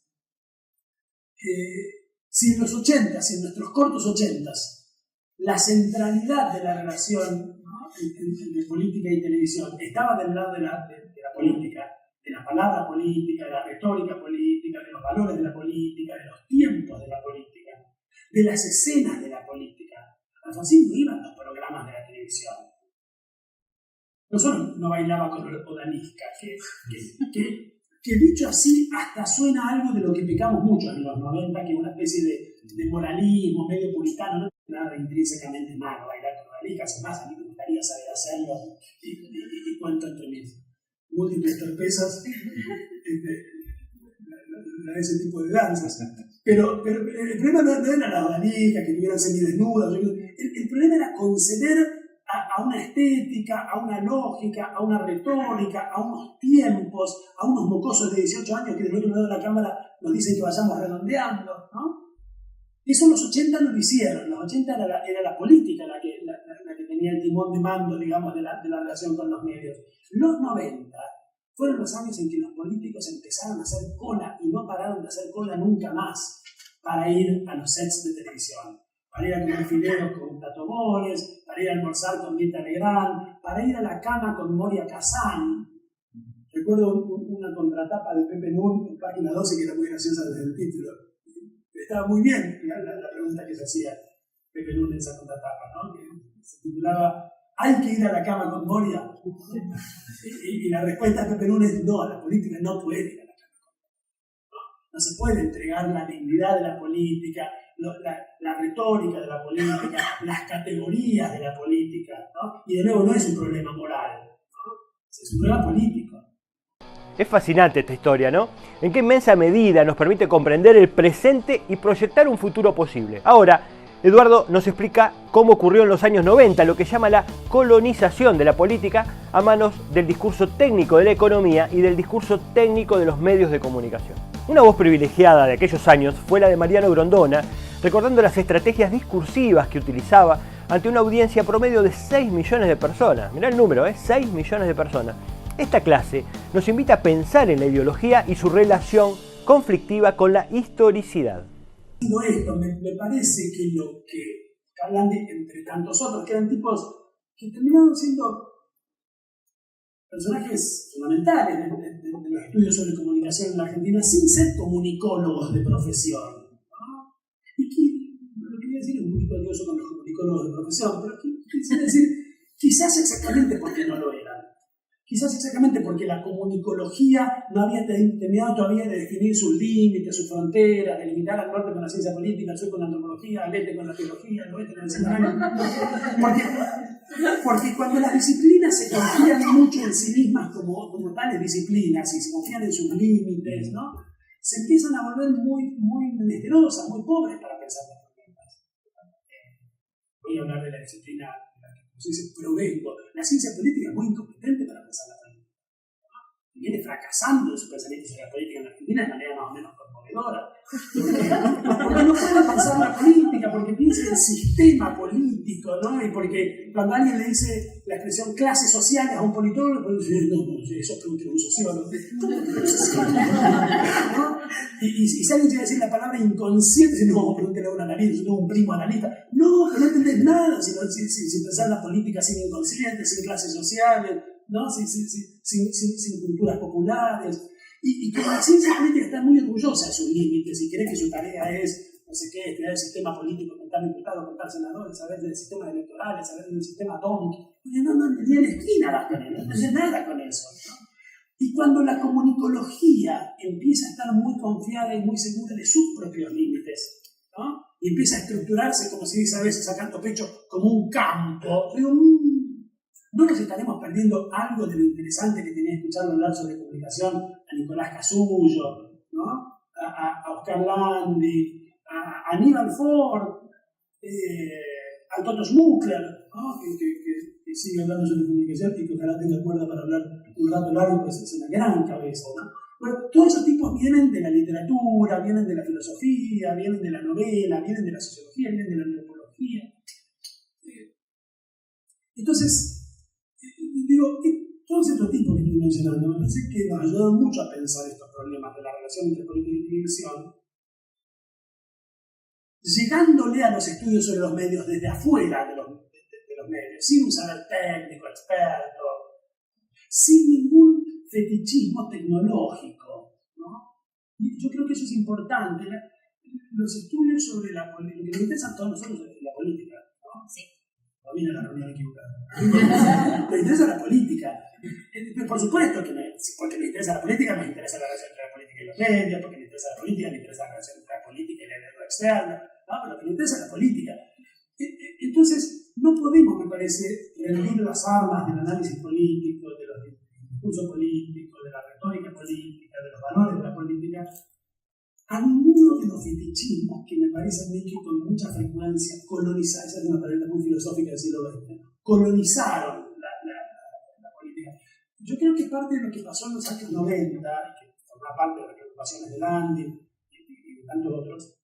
si en los 80, si en nuestros cortos 80s, la centralidad de la relación, ¿no? entre política y televisión estaba del lado de la política, de la palabra política, de la retórica política, de los valores de la política, de los tiempos de la política, de las escenas de la política. Alfonsín no iba a los programas de la televisión. No solo no bailaba con Odalisca, que dicho así hasta suena algo de lo que pecamos mucho en los 90, que es una especie de moralismo medio puritano, no tiene nada intrínsecamente malo bailar con Odalisca, además a mí me gustaría saber hacerlo y cuento entre mis múltiples torpezas ese tipo de danzas. Pero el problema no era la Odalisca, que estuvieran semidesnudas. El problema era conceder a una estética, a una lógica, a una retórica, a unos tiempos, a unos mocosos de 18 años que del otro lado de la cámara nos dicen que vayamos redondeando, ¿no? Eso en los 80 no lo hicieron. En los 80 era la política la que tenía el timón de mando, digamos, de la relación con los medios. Los 90 fueron los años en que los políticos empezaron a hacer cola y no pararon de hacer cola nunca más para ir a los sets de televisión, para ir a comer fideos con Tato Bores, para ir a almorzar con Mirta Legrand, para ir a la cama con Moria Kazan. Recuerdo una contratapa de Pepe Nun en página 12 que era muy graciosa desde el título. Estaba muy bien la pregunta que se hacía Pepe Nun en esa contratapa, ¿no? Que se titulaba ¿hay que ir a la cama con Moria? Y la respuesta de Pepe Nun es no, la política no puede ir a la cama con Moria. No se puede entregar la dignidad de la política, la retórica de la política, las categorías de la política, ¿no? Y de nuevo no es un problema moral, ¿no? Es un problema político. Es fascinante esta historia, ¿no? En qué inmensa medida nos permite comprender el presente y proyectar un futuro posible. Ahora, Eduardo nos explica cómo ocurrió en los años 90 lo que llama la colonización de la política a manos del discurso técnico de la economía y del discurso técnico de los medios de comunicación. Una voz privilegiada de aquellos años fue la de Mariano Grondona, recordando las estrategias discursivas que utilizaba ante una audiencia promedio de 6 millones de personas. Mirá el número, 6 millones de personas. Esta clase nos invita a pensar en la ideología y su relación conflictiva con la historicidad. Esto, me parece que lo que Carlandi, entre tantos otros, que eran tipos que terminaron siendo personajes fundamentales de los estudios sobre comunicación en la Argentina, sin ser comunicólogos de profesión, ¿no? Y que, lo que voy a decir es un poquito odioso con los comunicólogos de profesión, pero quisiera decir, quizás exactamente porque no lo eran. Quizás exactamente porque la comunicología no había terminado todavía de definir sus límites, sus fronteras, de limitar al norte con la ciencia política, al sur con la antropología, al este con la teología, al oeste con el seminario. Porque cuando las disciplinas se confían mucho en sí mismas como tales disciplinas y se confían en sus límites, ¿no? Se empiezan a volver muy menesterosa, muy pobres para pensar las problemas. Voy a hablar de la disciplina de la que se dice provengo. La ciencia política es muy incompetente para pensar la política. viene fracasando en su pensamiento sobre la política en Argentina de manera más o menos conmovedora. Porque no puede pensar la política, porque piensa en el sistema político, ¿no? Y porque cuando alguien le dice la expresión clases sociales a un politólogo, pues dice, no, eso es un sociólogo. ¿No? Y si alguien quiere decir la palabra inconsciente, dice, no, pregúntale a un analista, yo tengo un primo analista. No, que no entendés nada sin pensar la política sin inconsciente, sin clases sociales, ¿no? Sin culturas populares. Y que la ciencia política está muy orgullosa de sus límites y cree que su tarea es, no sé qué, estudiar el sistema político, contar diputados, contar senadores, saber del sistema electoral, saber del sistema atómico. No entendía en la esquina las cosas, no entendía nada con eso, ¿no? Y cuando la comunicología empieza a estar muy confiada y muy segura de sus propios límites, ¿no? Y empieza a estructurarse, como se dice a veces sacando pecho, como un campo, digo, ¿no nos estaremos perdiendo algo de lo interesante que tenía escuchado hablar sobre comunicación a Nicolás Casullo, ¿no? a Oscar Landi, a Aníbal Ford, a Toto Schmuckler, ¿no? que sigue hablando sobre comunicación y que ojalá tenga cuerda para hablar un rato largo, pues es una gran cabeza, ¿no? Bueno, todos esos tipos vienen de la literatura, vienen de la filosofía, vienen de la novela, vienen de la sociología, vienen de la antropología. Entonces, digo, todos estos tipos que estoy mencionando me parece que nos ayudan mucho a pensar estos problemas de la relación entre política y diversión, llegándole a los estudios sobre los medios desde afuera de los medios, sin un saber técnico, experto, sin ningún fetichismo tecnológico, ¿no? Y yo creo que eso es importante. Los estudios sobre la política, lo que nos interesa a todos nosotros es la política, ¿no? Sí. Mira la reunión equivocada. Me interesa la política. Por supuesto que porque me interesa la política, me interesa la relación entre la política y los medios, porque me interesa la política, me interesa la relación entre la política y la guerra externa, ¿no? Pero que me interesa la política. Entonces, no podemos, me parece, rendir las armas del análisis político, del discurso político, de la retórica política, de los valores de la política, a ninguno de los fetichismos que me parece a mí que con mucha frecuencia colonizaron, esa es una palabra muy filosófica del siglo XX, colonizaron la política. Yo creo que parte de lo que pasó en los años 90, y que forma parte de las preocupaciones de Landi y de tantos otros,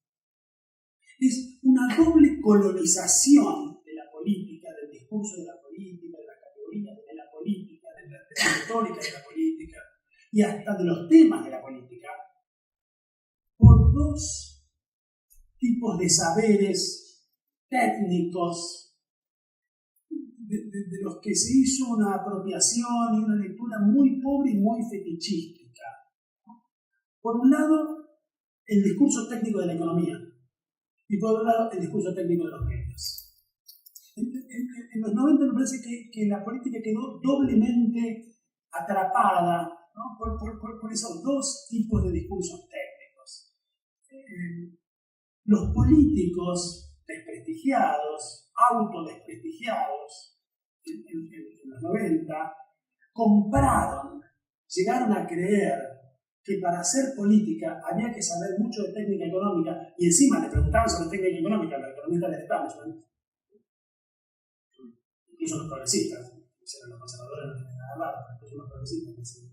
es una doble colonización de la política, del discurso de la política, de las categorías de la política, de la retórica de la política, y hasta de los temas de la política, por dos tipos de saberes técnicos de los que se hizo una apropiación y una lectura muy pobre y muy fetichística. Por un lado, el discurso técnico de la economía y por otro lado, el discurso técnico de los medios. En los 90 me parece que la política quedó doblemente atrapada, ¿no? por esos dos tipos de discursos técnicos. Los políticos desprestigiados, autodesprestigiados en los 90, llegaron a creer que para hacer política había que saber mucho de técnica económica y encima le preguntaban sobre técnica económica a los economistas del establishment, incluso los progresistas, los conservadores no tienen nada raro, incluso los progresistas.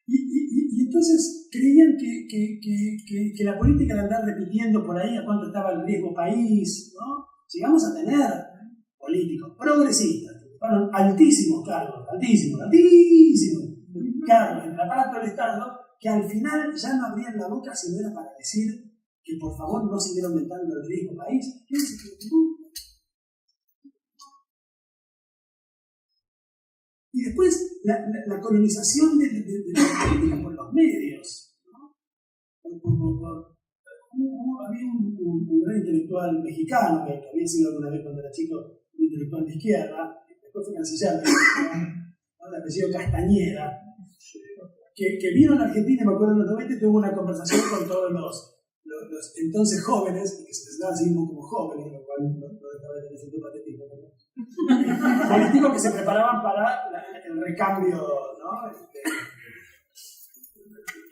Y entonces creían que la política de andar repitiendo por ahí a cuánto estaba el riesgo país, ¿no? Llegamos a tener políticos progresistas, fueron altísimos cargos en el aparato del Estado, que al final ya no abrían la boca si no era para decir que por favor no siguiera aumentando el riesgo país. Y después la colonización de la política por los medios, ¿no? Había un gran intelectual mexicano que había sido alguna vez cuando era chico un intelectual de izquierda, después fue canciller, ¿no? De apellido Castañeda, que vino a la Argentina, me acuerdo en los 90, y tuvo una conversación con todos los entonces jóvenes, y que se presentaban así mismo como jóvenes, lo cual no dejaba de tener cierto patetismo, políticos que se preparaban para el recambio, ¿no? El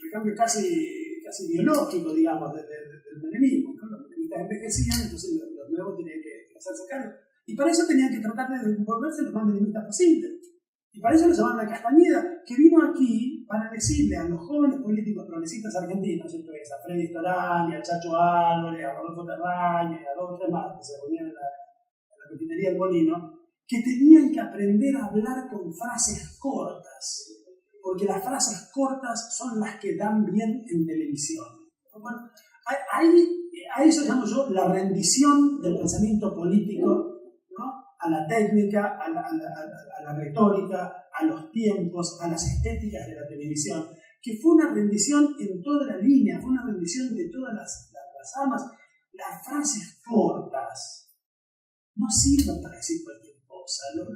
recambio casi biológico, digamos, del menemismo, ¿no? Los menemistas envejecían, entonces los nuevos tenían que hacerse cargo. Y para eso tenían que tratar de volverse lo más menemistas posible. Y para eso lo llamaban a Castañeda, que vino aquí para decirle a los jóvenes políticos progresistas argentinos, esto es a Freddy Storani, a Chacho Álvarez, a Rodolfo Terraño y a dos o tres más que se reunían en la cafetería del Molino, que tenían que aprender a hablar con frases cortas, porque las frases cortas son las que dan bien en televisión. Bueno, a eso llamo yo la rendición del pensamiento político, ¿no? A la técnica, a la retórica, a los tiempos, a las estéticas de la televisión, que fue una rendición en toda la línea, fue una rendición de todas las armas. Las frases cortas no sirven para decir cualquier cosa. Lo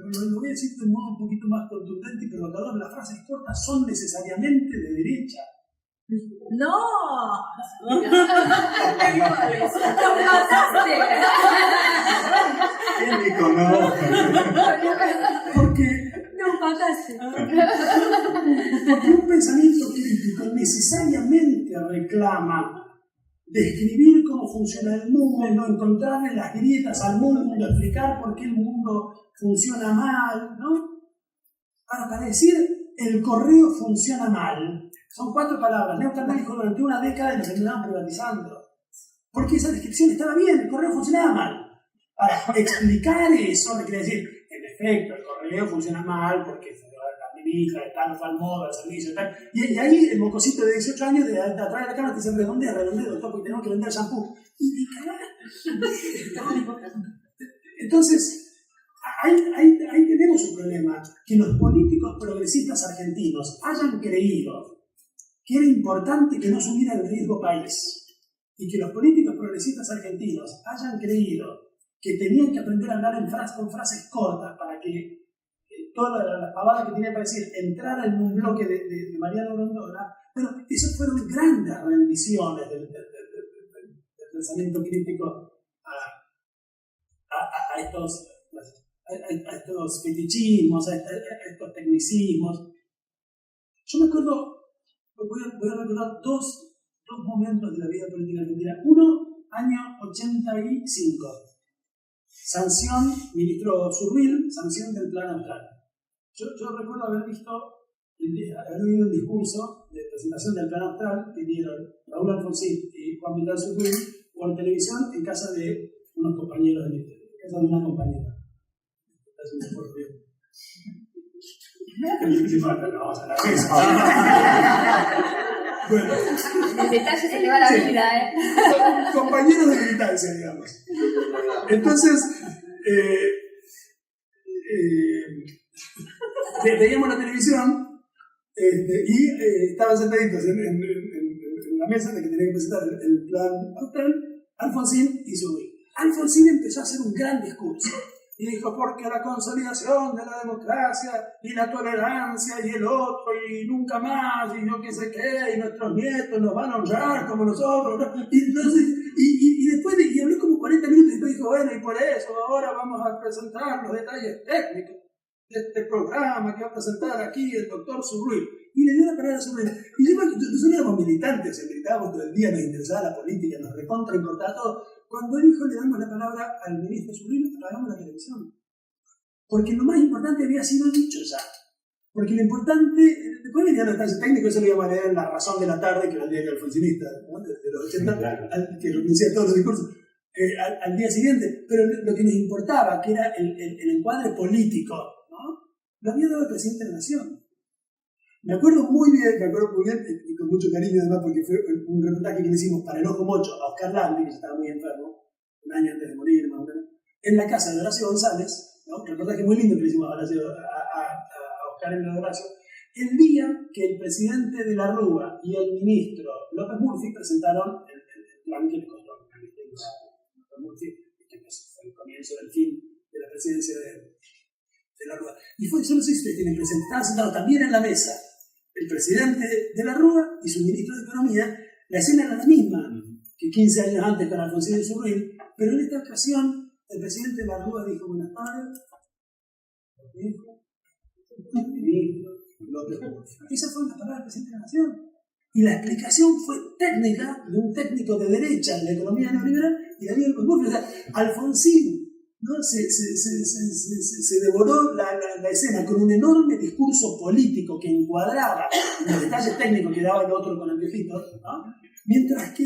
voy a decir de modo un poquito más contundente y provocador. Las frases cortas son necesariamente de derecha. ¡No! ¿Quién dijo no? Porque No mataste. Porque un pensamiento crítico necesariamente reclama describir cómo funciona el mundo, encontrarle las grietas al mundo, explicar por qué el mundo funciona mal, ¿no? Ahora, para decir el correo funciona mal, son 4 palabras. Leo Cardán dijo durante una década y lo terminaban privatizando. Porque esa descripción estaba bien, el correo funcionaba mal. Para explicar eso, me quiere decir, en efecto, el correo funciona mal porque la ministra, el plano fue al modo, el servicio y tal. Y ahí el mocosito de 18 años de atrás de la cámara te dice, redondea, doctor, porque tenemos que vender shampoo. Y carajo. Entonces, ahí tenemos un problema. Que los políticos progresistas argentinos hayan creído que era importante que no subiera el riesgo país. Y que los políticos progresistas argentinos hayan creído que tenían que aprender a hablar con frases cortas para que toda la pavada que tenía para decir entrara en un bloque de Mariano Grondona. Pero esas fueron grandes rendiciones del pensamiento crítico a estos fetichismos, a estos tecnicismos. Yo me acuerdo, voy a recordar dos momentos de la vida política argentina. Uno, año 85. Sanción, ministro Surril, sanción del Plan Austral. Yo recuerdo haber oído un discurso de presentación del Plan Austral que dieron Raúl Alfonsín y Juan Vidal Surril por televisión en casa de unos compañeros de ministerio, en casa de una compañera. Vamos a la mesa. Bueno. El detalle se le va la vida, Compañeros de militancia, digamos. Entonces, veíamos la televisión y estaban sentaditos en la mesa de que tenían que presentar el plan austral, Alfonsín y Surril. Alfonsín empezó a hacer un gran discurso. Y dijo, porque la consolidación de la democracia y la tolerancia y el otro y nunca más y yo qué sé qué y nuestros nietos nos van a honrar como nosotros, ¿no? Y después y habló como 40 minutos y después dijo, bueno, y por eso ahora vamos a presentar los detalles técnicos de este programa que va a presentar aquí el doctor Surril. Y le dio la palabra a Surril. Y nosotros éramos militantes, militábamos todo el día, nos interesaba la política, nos recontra importaba todo. Cuando él dijo, le damos la palabra al ministro Surril, apagamos la televisión. Porque lo más importante había sido dicho ya. Porque lo importante, después venían los detalles técnicos, eso lo íbamos a leer en La Razón de la Tarde, que era el diario alfonsinista, ¿no? de los 80, claro. Que renuncia a todos los discursos, al día siguiente. Pero lo que nos importaba, que era el encuadre político, ¿no? Lo había dado el presidente de la Nación. Me acuerdo muy bien, y con mucho cariño además, porque fue un reportaje que le hicimos para El Ojo Mocho a Oscar Landi, que estaba muy enfermo, un año antes de morir, más o menos, en la casa de Horacio González, ¿no? Un reportaje muy lindo que le hicimos a Oscar en Horacio, el día que el presidente de la Rúa y el ministro López Murphy presentaron el plan que le costó a López Murphy, que fue el comienzo del fin de la presidencia de la Rúa. Y fue, yo no sé si ustedes tienen presente, estaban sentados también en la mesa el presidente de la Rúa y su ministro de Economía. La escena era la misma que 15 años antes con Alfonsín y Surril, pero en esta ocasión el presidente de la Rúa dijo buenas tardes, dijo el ministro López Murphy. Esa fue la palabra del presidente de la Nación. Y la explicación fue técnica de un técnico de derecha en la economía neoliberal y Daniel López Murphy. O sea, Alfonsín ¿no? Se devoró la escena con un enorme discurso político que encuadraba los detalles técnicos que daba el otro con anteojitos, ¿no? Mientras que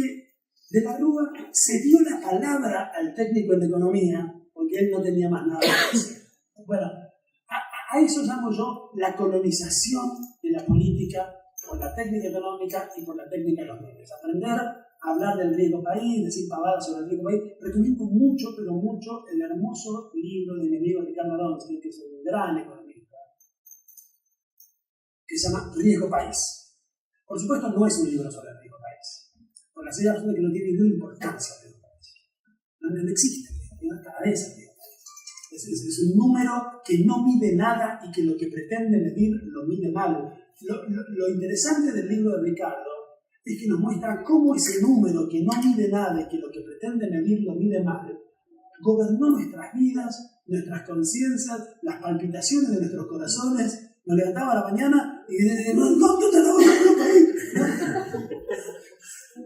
de la Rúa se dio la palabra al técnico en economía porque él no tenía más nada que decir. Bueno, a eso llamo yo la colonización de la política por la técnica económica y por la técnica de los medios. Aprender a hablar del riesgo país, decir pavadas sobre el riesgo país. Recomiendo mucho, pero mucho, el hermoso libro de mi amigo Ricardo Aronsky, que es un gran economista, que se llama Riesgo País. Por supuesto, no es un libro sobre el riesgo país, por la sencilla razón de que no tiene ninguna importancia el riesgo país. No existe, no cada vez el riesgo país. Es un número que no mide nada y que lo que pretende medir lo mide mal. Lo interesante del libro de Ricardo es que nos muestra cómo ese número que no mide nada y que lo que pretende medir lo mide mal, gobernó nuestras vidas, nuestras conciencias, las palpitaciones de nuestros corazones. Nos levantaba a la mañana y ¿dónde te la país?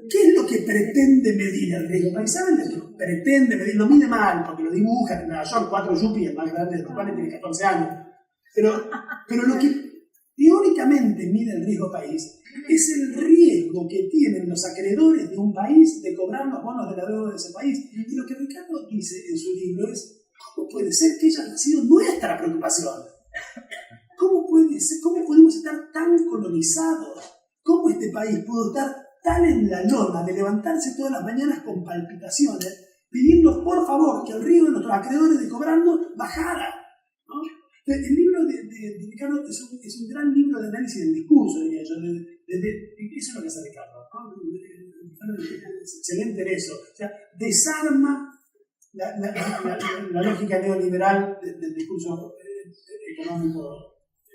¿Qué es lo que pretende medir el riesgo país? ¿Saben lo que pretende medir? Lo mide mal, porque lo dibuja en Nueva York, 4 yuppies, el más grande de los cuales tiene 14 años. Pero lo que teóricamente mide el riesgo país es el riesgo que tienen los acreedores de un país de cobrar los bonos de la deuda de ese país. Y lo que Ricardo dice en su libro es, ¿cómo puede ser que haya sido nuestra preocupación? ¿Cómo puede ser? ¿Cómo pudimos estar tan colonizados? ¿Cómo este país pudo estar tan en la lona de levantarse todas las mañanas con palpitaciones pidiendo por favor que el riesgo de nuestros acreedores de cobrarnos bajara, ¿no? El libro de Ricardo es un gran libro de análisis del discurso, diría yo. Eso es lo que hace Ricardo, ¿no? Es excelente en eso. O sea, desarma la lógica neoliberal del discurso económico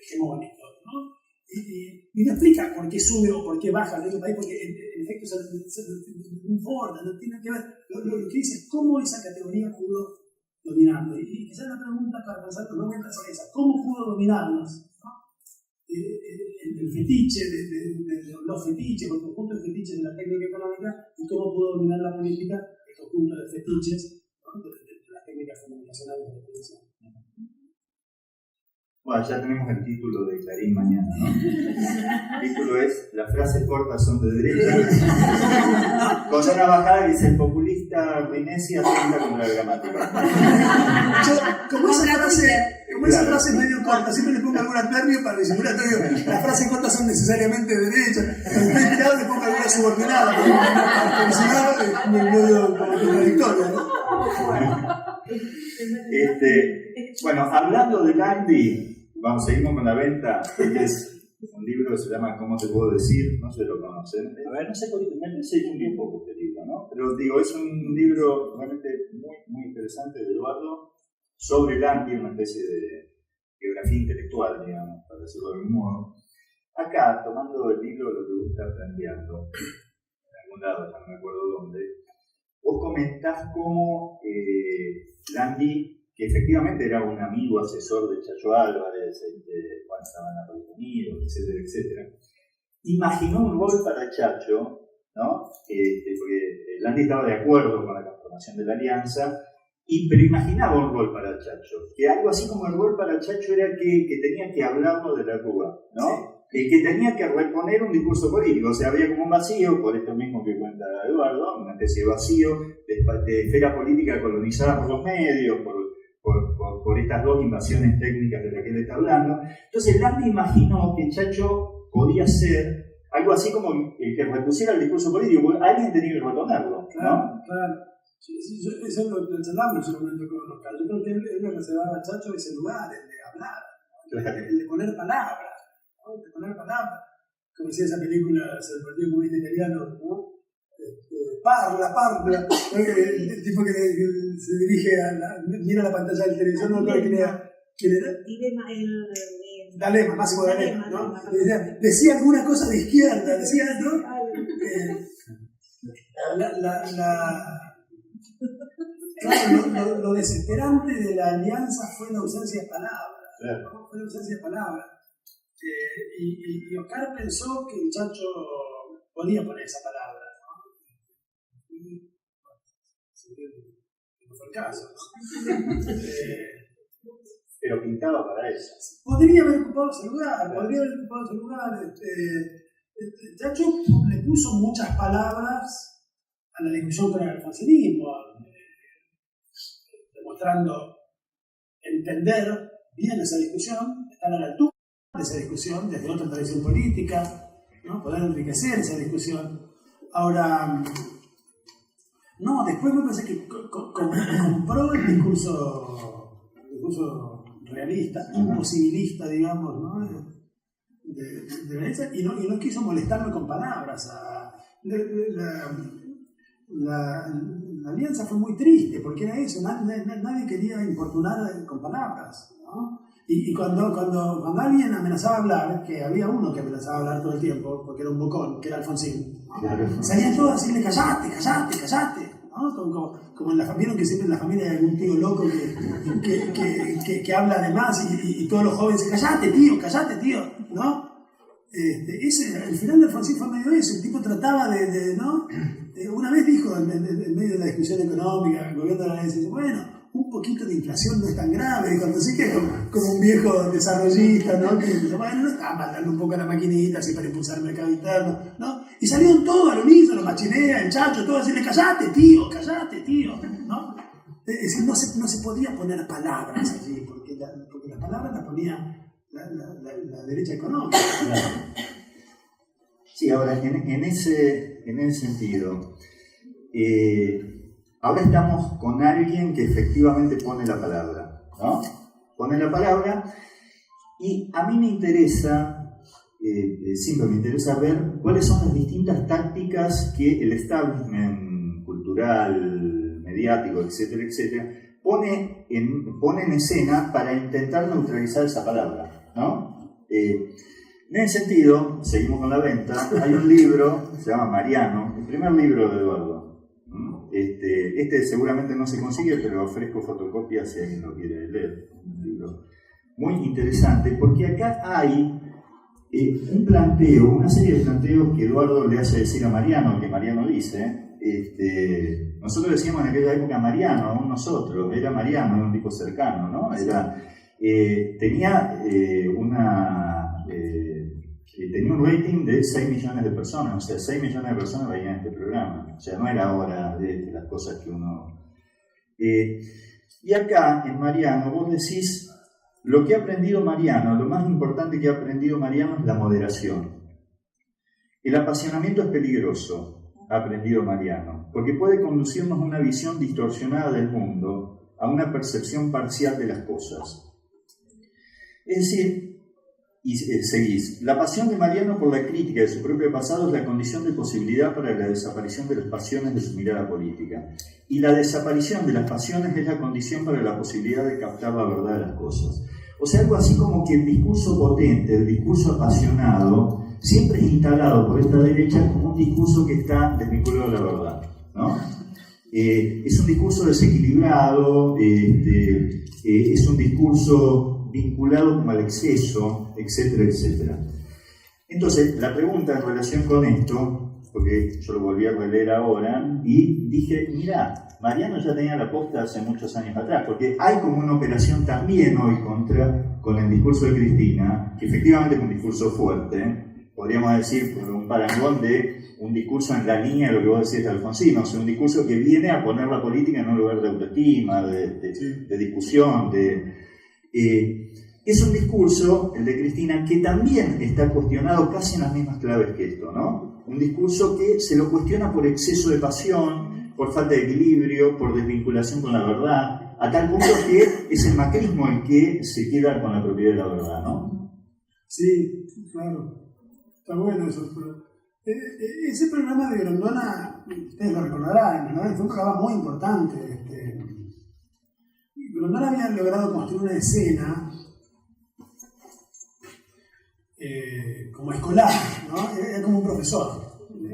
hegemónico, ¿no? Y no explica por qué sube o por qué baja el riesgo país, porque en efecto no importa, no tiene que ver. Lo que dice es cómo esa categoría pudo dominarnos. Y quizás la pregunta para pensar los 90 es esa: ¿cómo pudo dominarnos? ¿No? El fetiche, los fetiches, el conjunto de fetiches de la técnica económica, y cómo pudo dominar la política, el conjunto de fetiches, ¿no? de las técnicas comunicacionales de la televisión. Bueno, ya tenemos el título de Clarín mañana, ¿no? El título es "Las frases cortas son de derecha". Con una bajada que dice: "El populista Rinesi atenta contra la gramática". Como esa frase es medio corta, siempre le pongo algún adverbio para disimular. Las frases cortas son necesariamente de derecha. Cuando estoy inspirado le pongo alguna subordinada, porque si no es medio contradictorio, ¿no? Bueno, hablando de Landi, seguimos con la venta. Este es un libro que se llama ¿Cómo te puedo decir? No sé si lo conocen. A ver, no sé por qué me parece un poco este libro, ¿no? Pero digo, es un libro realmente muy, muy interesante de Eduardo sobre Landi, una especie de geografía intelectual, digamos, para decirlo de algún modo. Acá, tomando el libro, lo que vos estás planteando, en algún lado, ya no me acuerdo dónde, vos comentás cómo Landi, que efectivamente era un amigo asesor de Chacho Álvarez, cuando estaban en Estados Unidos, etcétera, etcétera, imaginó un rol para Chacho, ¿no? Porque Landi estaba de acuerdo con la conformación de la alianza, pero imaginaba un rol para Chacho, que algo así como el rol para Chacho era que tenía que hablarnos de la Rúa, ¿no? Sí. Que tenía que reponer un discurso político, o sea, había como un vacío, por esto mismo que cuenta Eduardo, una especie de vacío de esfera política colonizada por los medios, por estas dos invasiones técnicas de las que él está hablando. Entonces Landi imaginó que Chacho podía ser algo así como el que repusiera el discurso político, porque alguien tenía que reponerlo, ¿no? Claro. Sí, eso lo charlamos solamente con los casos. Yo creo que él le reservaba a Chacho ese lugar, el de hablar, el de poner palabras, ¿no? El de poner palabras. Como decía esa película del Partido Comunista Italiano, ¿no? Parla, el tipo que se dirige mira la pantalla del televisor, no creo quién era. D'Alema, Máximo D'Alema, ¿no? Decía alguna cosa de izquierda, decía, ¿no? Claro, lo desesperante de la alianza fue la ausencia de palabras, ¿no? Fue la ausencia de palabras. Y Oscar pensó que el Chacho podía poner esa palabra, ¿no? fue el caso. Pero pintaba para eso. Podría haber ocupado ese lugar, Chacho le puso muchas palabras a la discusión con el alfonsinismo, demostrando entender bien esa discusión, estar a la altura de esa discusión desde otra tradición política, ¿no? Poder enriquecer esa discusión. Ahora, no, después me parece que compró el discurso realista, imposibilista, digamos, ¿no? de derecha, y no quiso molestarme con palabras. La alianza fue muy triste, porque era eso, nadie quería importunar con palabras, ¿no? Y cuando alguien amenazaba hablar, que había uno que amenazaba hablar todo el tiempo, porque era un bocón, que era Alfonsín, ¿no? Salían todos a decirle callate, ¿no? Como en la familia, vieron que siempre en la familia hay algún tío loco que habla de más y todos los jóvenes dicen callate tío, ¿no? El final de Alfonsín fue medio eso, el tipo trataba ¿no? Una vez dijo en medio de la discusión económica, el gobierno de la ley dice, bueno, un poquito de inflación no es tan grave, y cuando sí que como un viejo desarrollista, ¿no? Que dice, bueno, no está mal darle un poco a la maquinita así para impulsar el mercado interno, ¿no? Y salieron todos al unísono, Machinea, el Chacho, todos a decirle, callate tío, ¿no? Es decir, no se podía poner palabras allí, porque las palabras las ponía la derecha económica. Sí, ahora, en ese sentido, ahora estamos con alguien que efectivamente pone la palabra, ¿no? Pone la palabra, y a mí me interesa, siempre me interesa ver cuáles son las distintas tácticas que el establishment cultural, mediático, etcétera, pone en escena para intentar neutralizar esa palabra, ¿no? En ese sentido, seguimos con la venta, hay un libro, se llama Mariano, el primer libro de Eduardo. Este seguramente no se consigue, pero ofrezco fotocopias si alguien lo quiere leer. Un libro muy interesante, porque acá hay una serie de planteos que Eduardo le hace decir a Mariano, que Mariano dice. Nosotros decíamos en aquella época Mariano, aún nosotros, era Mariano, era un tipo cercano, ¿no? Tenía un rating de 6 millones de personas, o sea, 6 millones de personas veían este programa, o sea, no era ahora de las cosas que uno... y acá, en Mariano, vos decís, lo que ha aprendido Mariano, lo más importante que ha aprendido Mariano es la moderación. El apasionamiento es peligroso, ha aprendido Mariano, porque puede conducirnos a una visión distorsionada del mundo, a una percepción parcial de las cosas. Es decir, y seguís, la pasión de Mariano por la crítica de su propio pasado es la condición de posibilidad para la desaparición de las pasiones de su mirada política. Y la desaparición de las pasiones es la condición para la posibilidad de captar la verdad de las cosas. O sea, algo así como que el discurso potente, el discurso apasionado, siempre es instalado por esta derecha como un discurso que está desvinculado a la verdad, ¿no? Es un discurso desequilibrado, es un discurso vinculado como al exceso, etcétera. Entonces, la pregunta en relación con esto, porque yo lo volví a releer ahora, y dije, mira, Mariano ya tenía la posta hace muchos años atrás, porque hay como una operación también hoy con el discurso de Cristina, que efectivamente es un discurso fuerte, podríamos decir, por un parangón de un discurso en la línea de lo que vos decís de Alfonsín, o sea, un discurso que viene a poner la política en un lugar de autoestima, de discusión, es un discurso, el de Cristina, que también está cuestionado casi en las mismas claves que esto, ¿no? Un discurso que se lo cuestiona por exceso de pasión, por falta de equilibrio, por desvinculación con la verdad, a tal punto que es el macrismo el que se queda con la propiedad de la verdad, ¿no? Sí, claro. Está bueno eso. Ese programa de Grondona, ustedes lo recordarán, ¿no? Fue un programa muy importante. Grondona había logrado construir una escena como escolar, ¿no? Era como un profesor.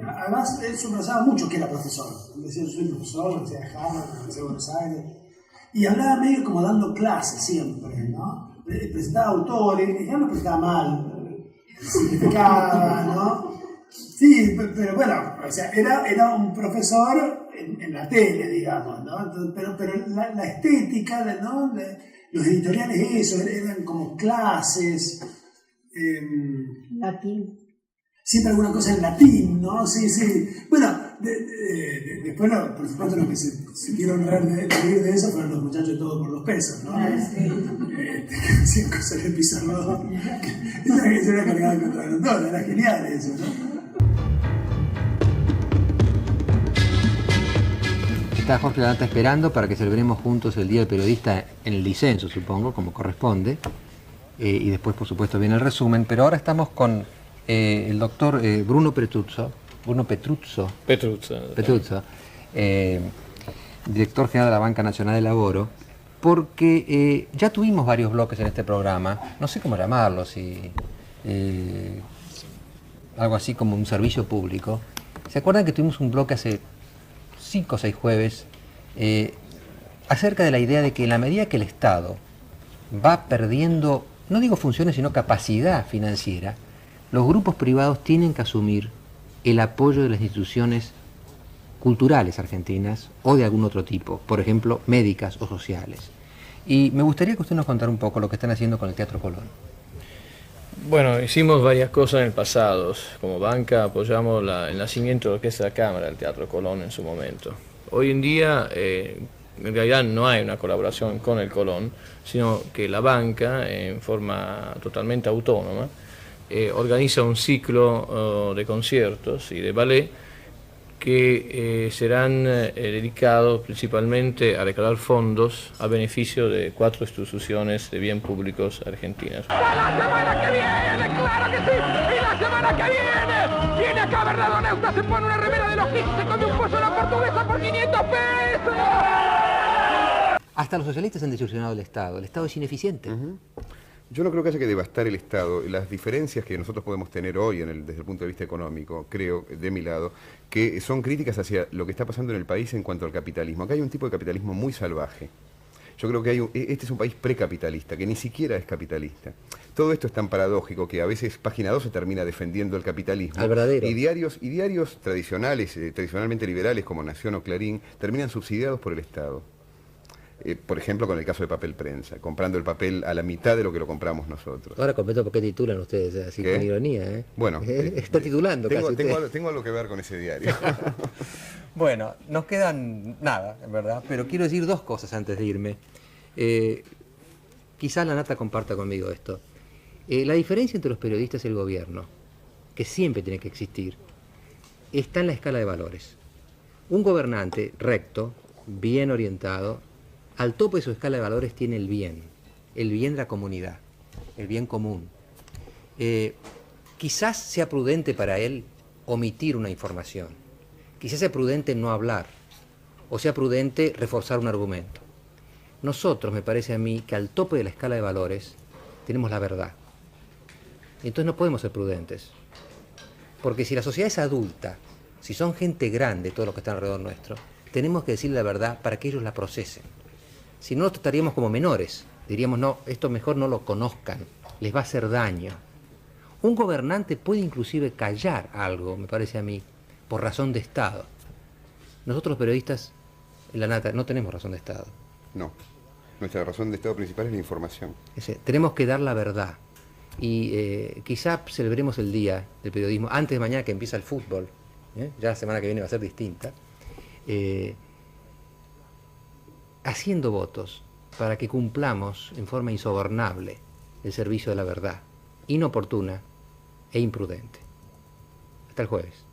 Además, él subrayaba mucho que era profesor. Él decía, yo soy profesor, decía de Harvard, de Buenos Aires. Y hablaba medio como dando clases siempre, ¿no? Presentaba autores, ya lo presentaba mal, simplificaba, ¿no? Sí, pero bueno, o sea, era un profesor en la tele, digamos, ¿no? Pero la estética, ¿no? Los editoriales, eso, eran como clases. Latín. Siempre alguna cosa en latín, ¿no? Sí. Bueno, después, por supuesto, los que se quieren reír de eso fueron los muchachos de Todo por los Pesos, ¿no? Hacían cosas en el pizarrón. Esa era cargada contra Grondona, era genial eso, ¿no? Está Jorge Lanata esperando para que celebremos juntos el Día del Periodista en el disenso, supongo, como corresponde. Y después, por supuesto, viene el resumen. Pero ahora estamos con el doctor Bruno Petruzzo, director general de la Banca Nacional de Laboro, porque ya tuvimos varios bloques en este programa, no sé cómo llamarlo, si algo así como un servicio público. ¿Se acuerdan que tuvimos un bloque hace 5 o 6 jueves acerca de la idea de que en la medida que el Estado va perdiendo, no digo funciones, sino capacidad financiera, los grupos privados tienen que asumir el apoyo de las instituciones culturales argentinas o de algún otro tipo, por ejemplo, médicas o sociales? Y me gustaría que usted nos contara un poco lo que están haciendo con el Teatro Colón. Bueno, hicimos varias cosas en el pasado. Como banca apoyamos el nacimiento de la Orquesta de la Cámara del Teatro Colón en su momento. Hoy en día, en realidad no hay una colaboración con el Colón, sino que la banca, en forma totalmente autónoma, organiza un ciclo de conciertos y de ballet que serán dedicados principalmente a recaudar fondos a beneficio de 4 instituciones de bien públicos argentinas. ¡La semana que viene! ¡Claro que sí! ¡Y la semana que viene! ¡Viene acá Bernardo Neusta, se pone una remera de los Kicks, se come un pollo a la portuguesa por 500 pesos! Hasta los socialistas han desilusionado el Estado. El Estado es ineficiente. Yo no creo que haya que devastar el Estado. Las diferencias que nosotros podemos tener hoy desde el punto de vista económico, creo, de mi lado, que son críticas hacia lo que está pasando en el país en cuanto al capitalismo. Acá hay un tipo de capitalismo muy salvaje. Yo creo que este es un país precapitalista, que ni siquiera es capitalista. Todo esto es tan paradójico que a veces Página 12 termina defendiendo el capitalismo. Al verdadero. Y diarios tradicionales, tradicionalmente liberales como Nación o Clarín, terminan subsidiados por el Estado. Por ejemplo, con el caso de Papel Prensa, comprando el papel a la mitad de lo que lo compramos nosotros. Ahora completo por qué titulan ustedes, así ¿Qué? con ironía, ¿eh? Bueno, está titulando casi tengo algo que ver con ese diario. Bueno, nos quedan nada, en verdad, pero quiero decir 2 cosas antes de irme. Quizás Lanata comparta conmigo esto. La diferencia entre los periodistas y el gobierno, que siempre tiene que existir, está en la escala de valores. Un gobernante recto, bien orientado, al tope de su escala de valores tiene el bien de la comunidad, el bien común. Quizás sea prudente para él omitir una información, quizás sea prudente no hablar, o sea prudente reforzar un argumento. Nosotros, me parece a mí, que al tope de la escala de valores tenemos la verdad. Entonces no podemos ser prudentes, porque si la sociedad es adulta, si son gente grande, todos los que están alrededor nuestro, tenemos que decirle la verdad para que ellos la procesen. Si no, nos trataríamos como menores. Diríamos, no, esto mejor no lo conozcan, les va a hacer daño. Un gobernante puede inclusive callar algo, me parece a mí, por razón de Estado. Nosotros los periodistas, Lanata, no tenemos razón de Estado. No, nuestra razón de Estado principal es la información. Tenemos que dar la verdad. Y quizá celebremos el Día del Periodismo, antes de mañana que empieza el fútbol, ya la semana que viene va a ser distinta, haciendo votos para que cumplamos en forma insobornable el servicio de la verdad, inoportuna e imprudente. Hasta el jueves.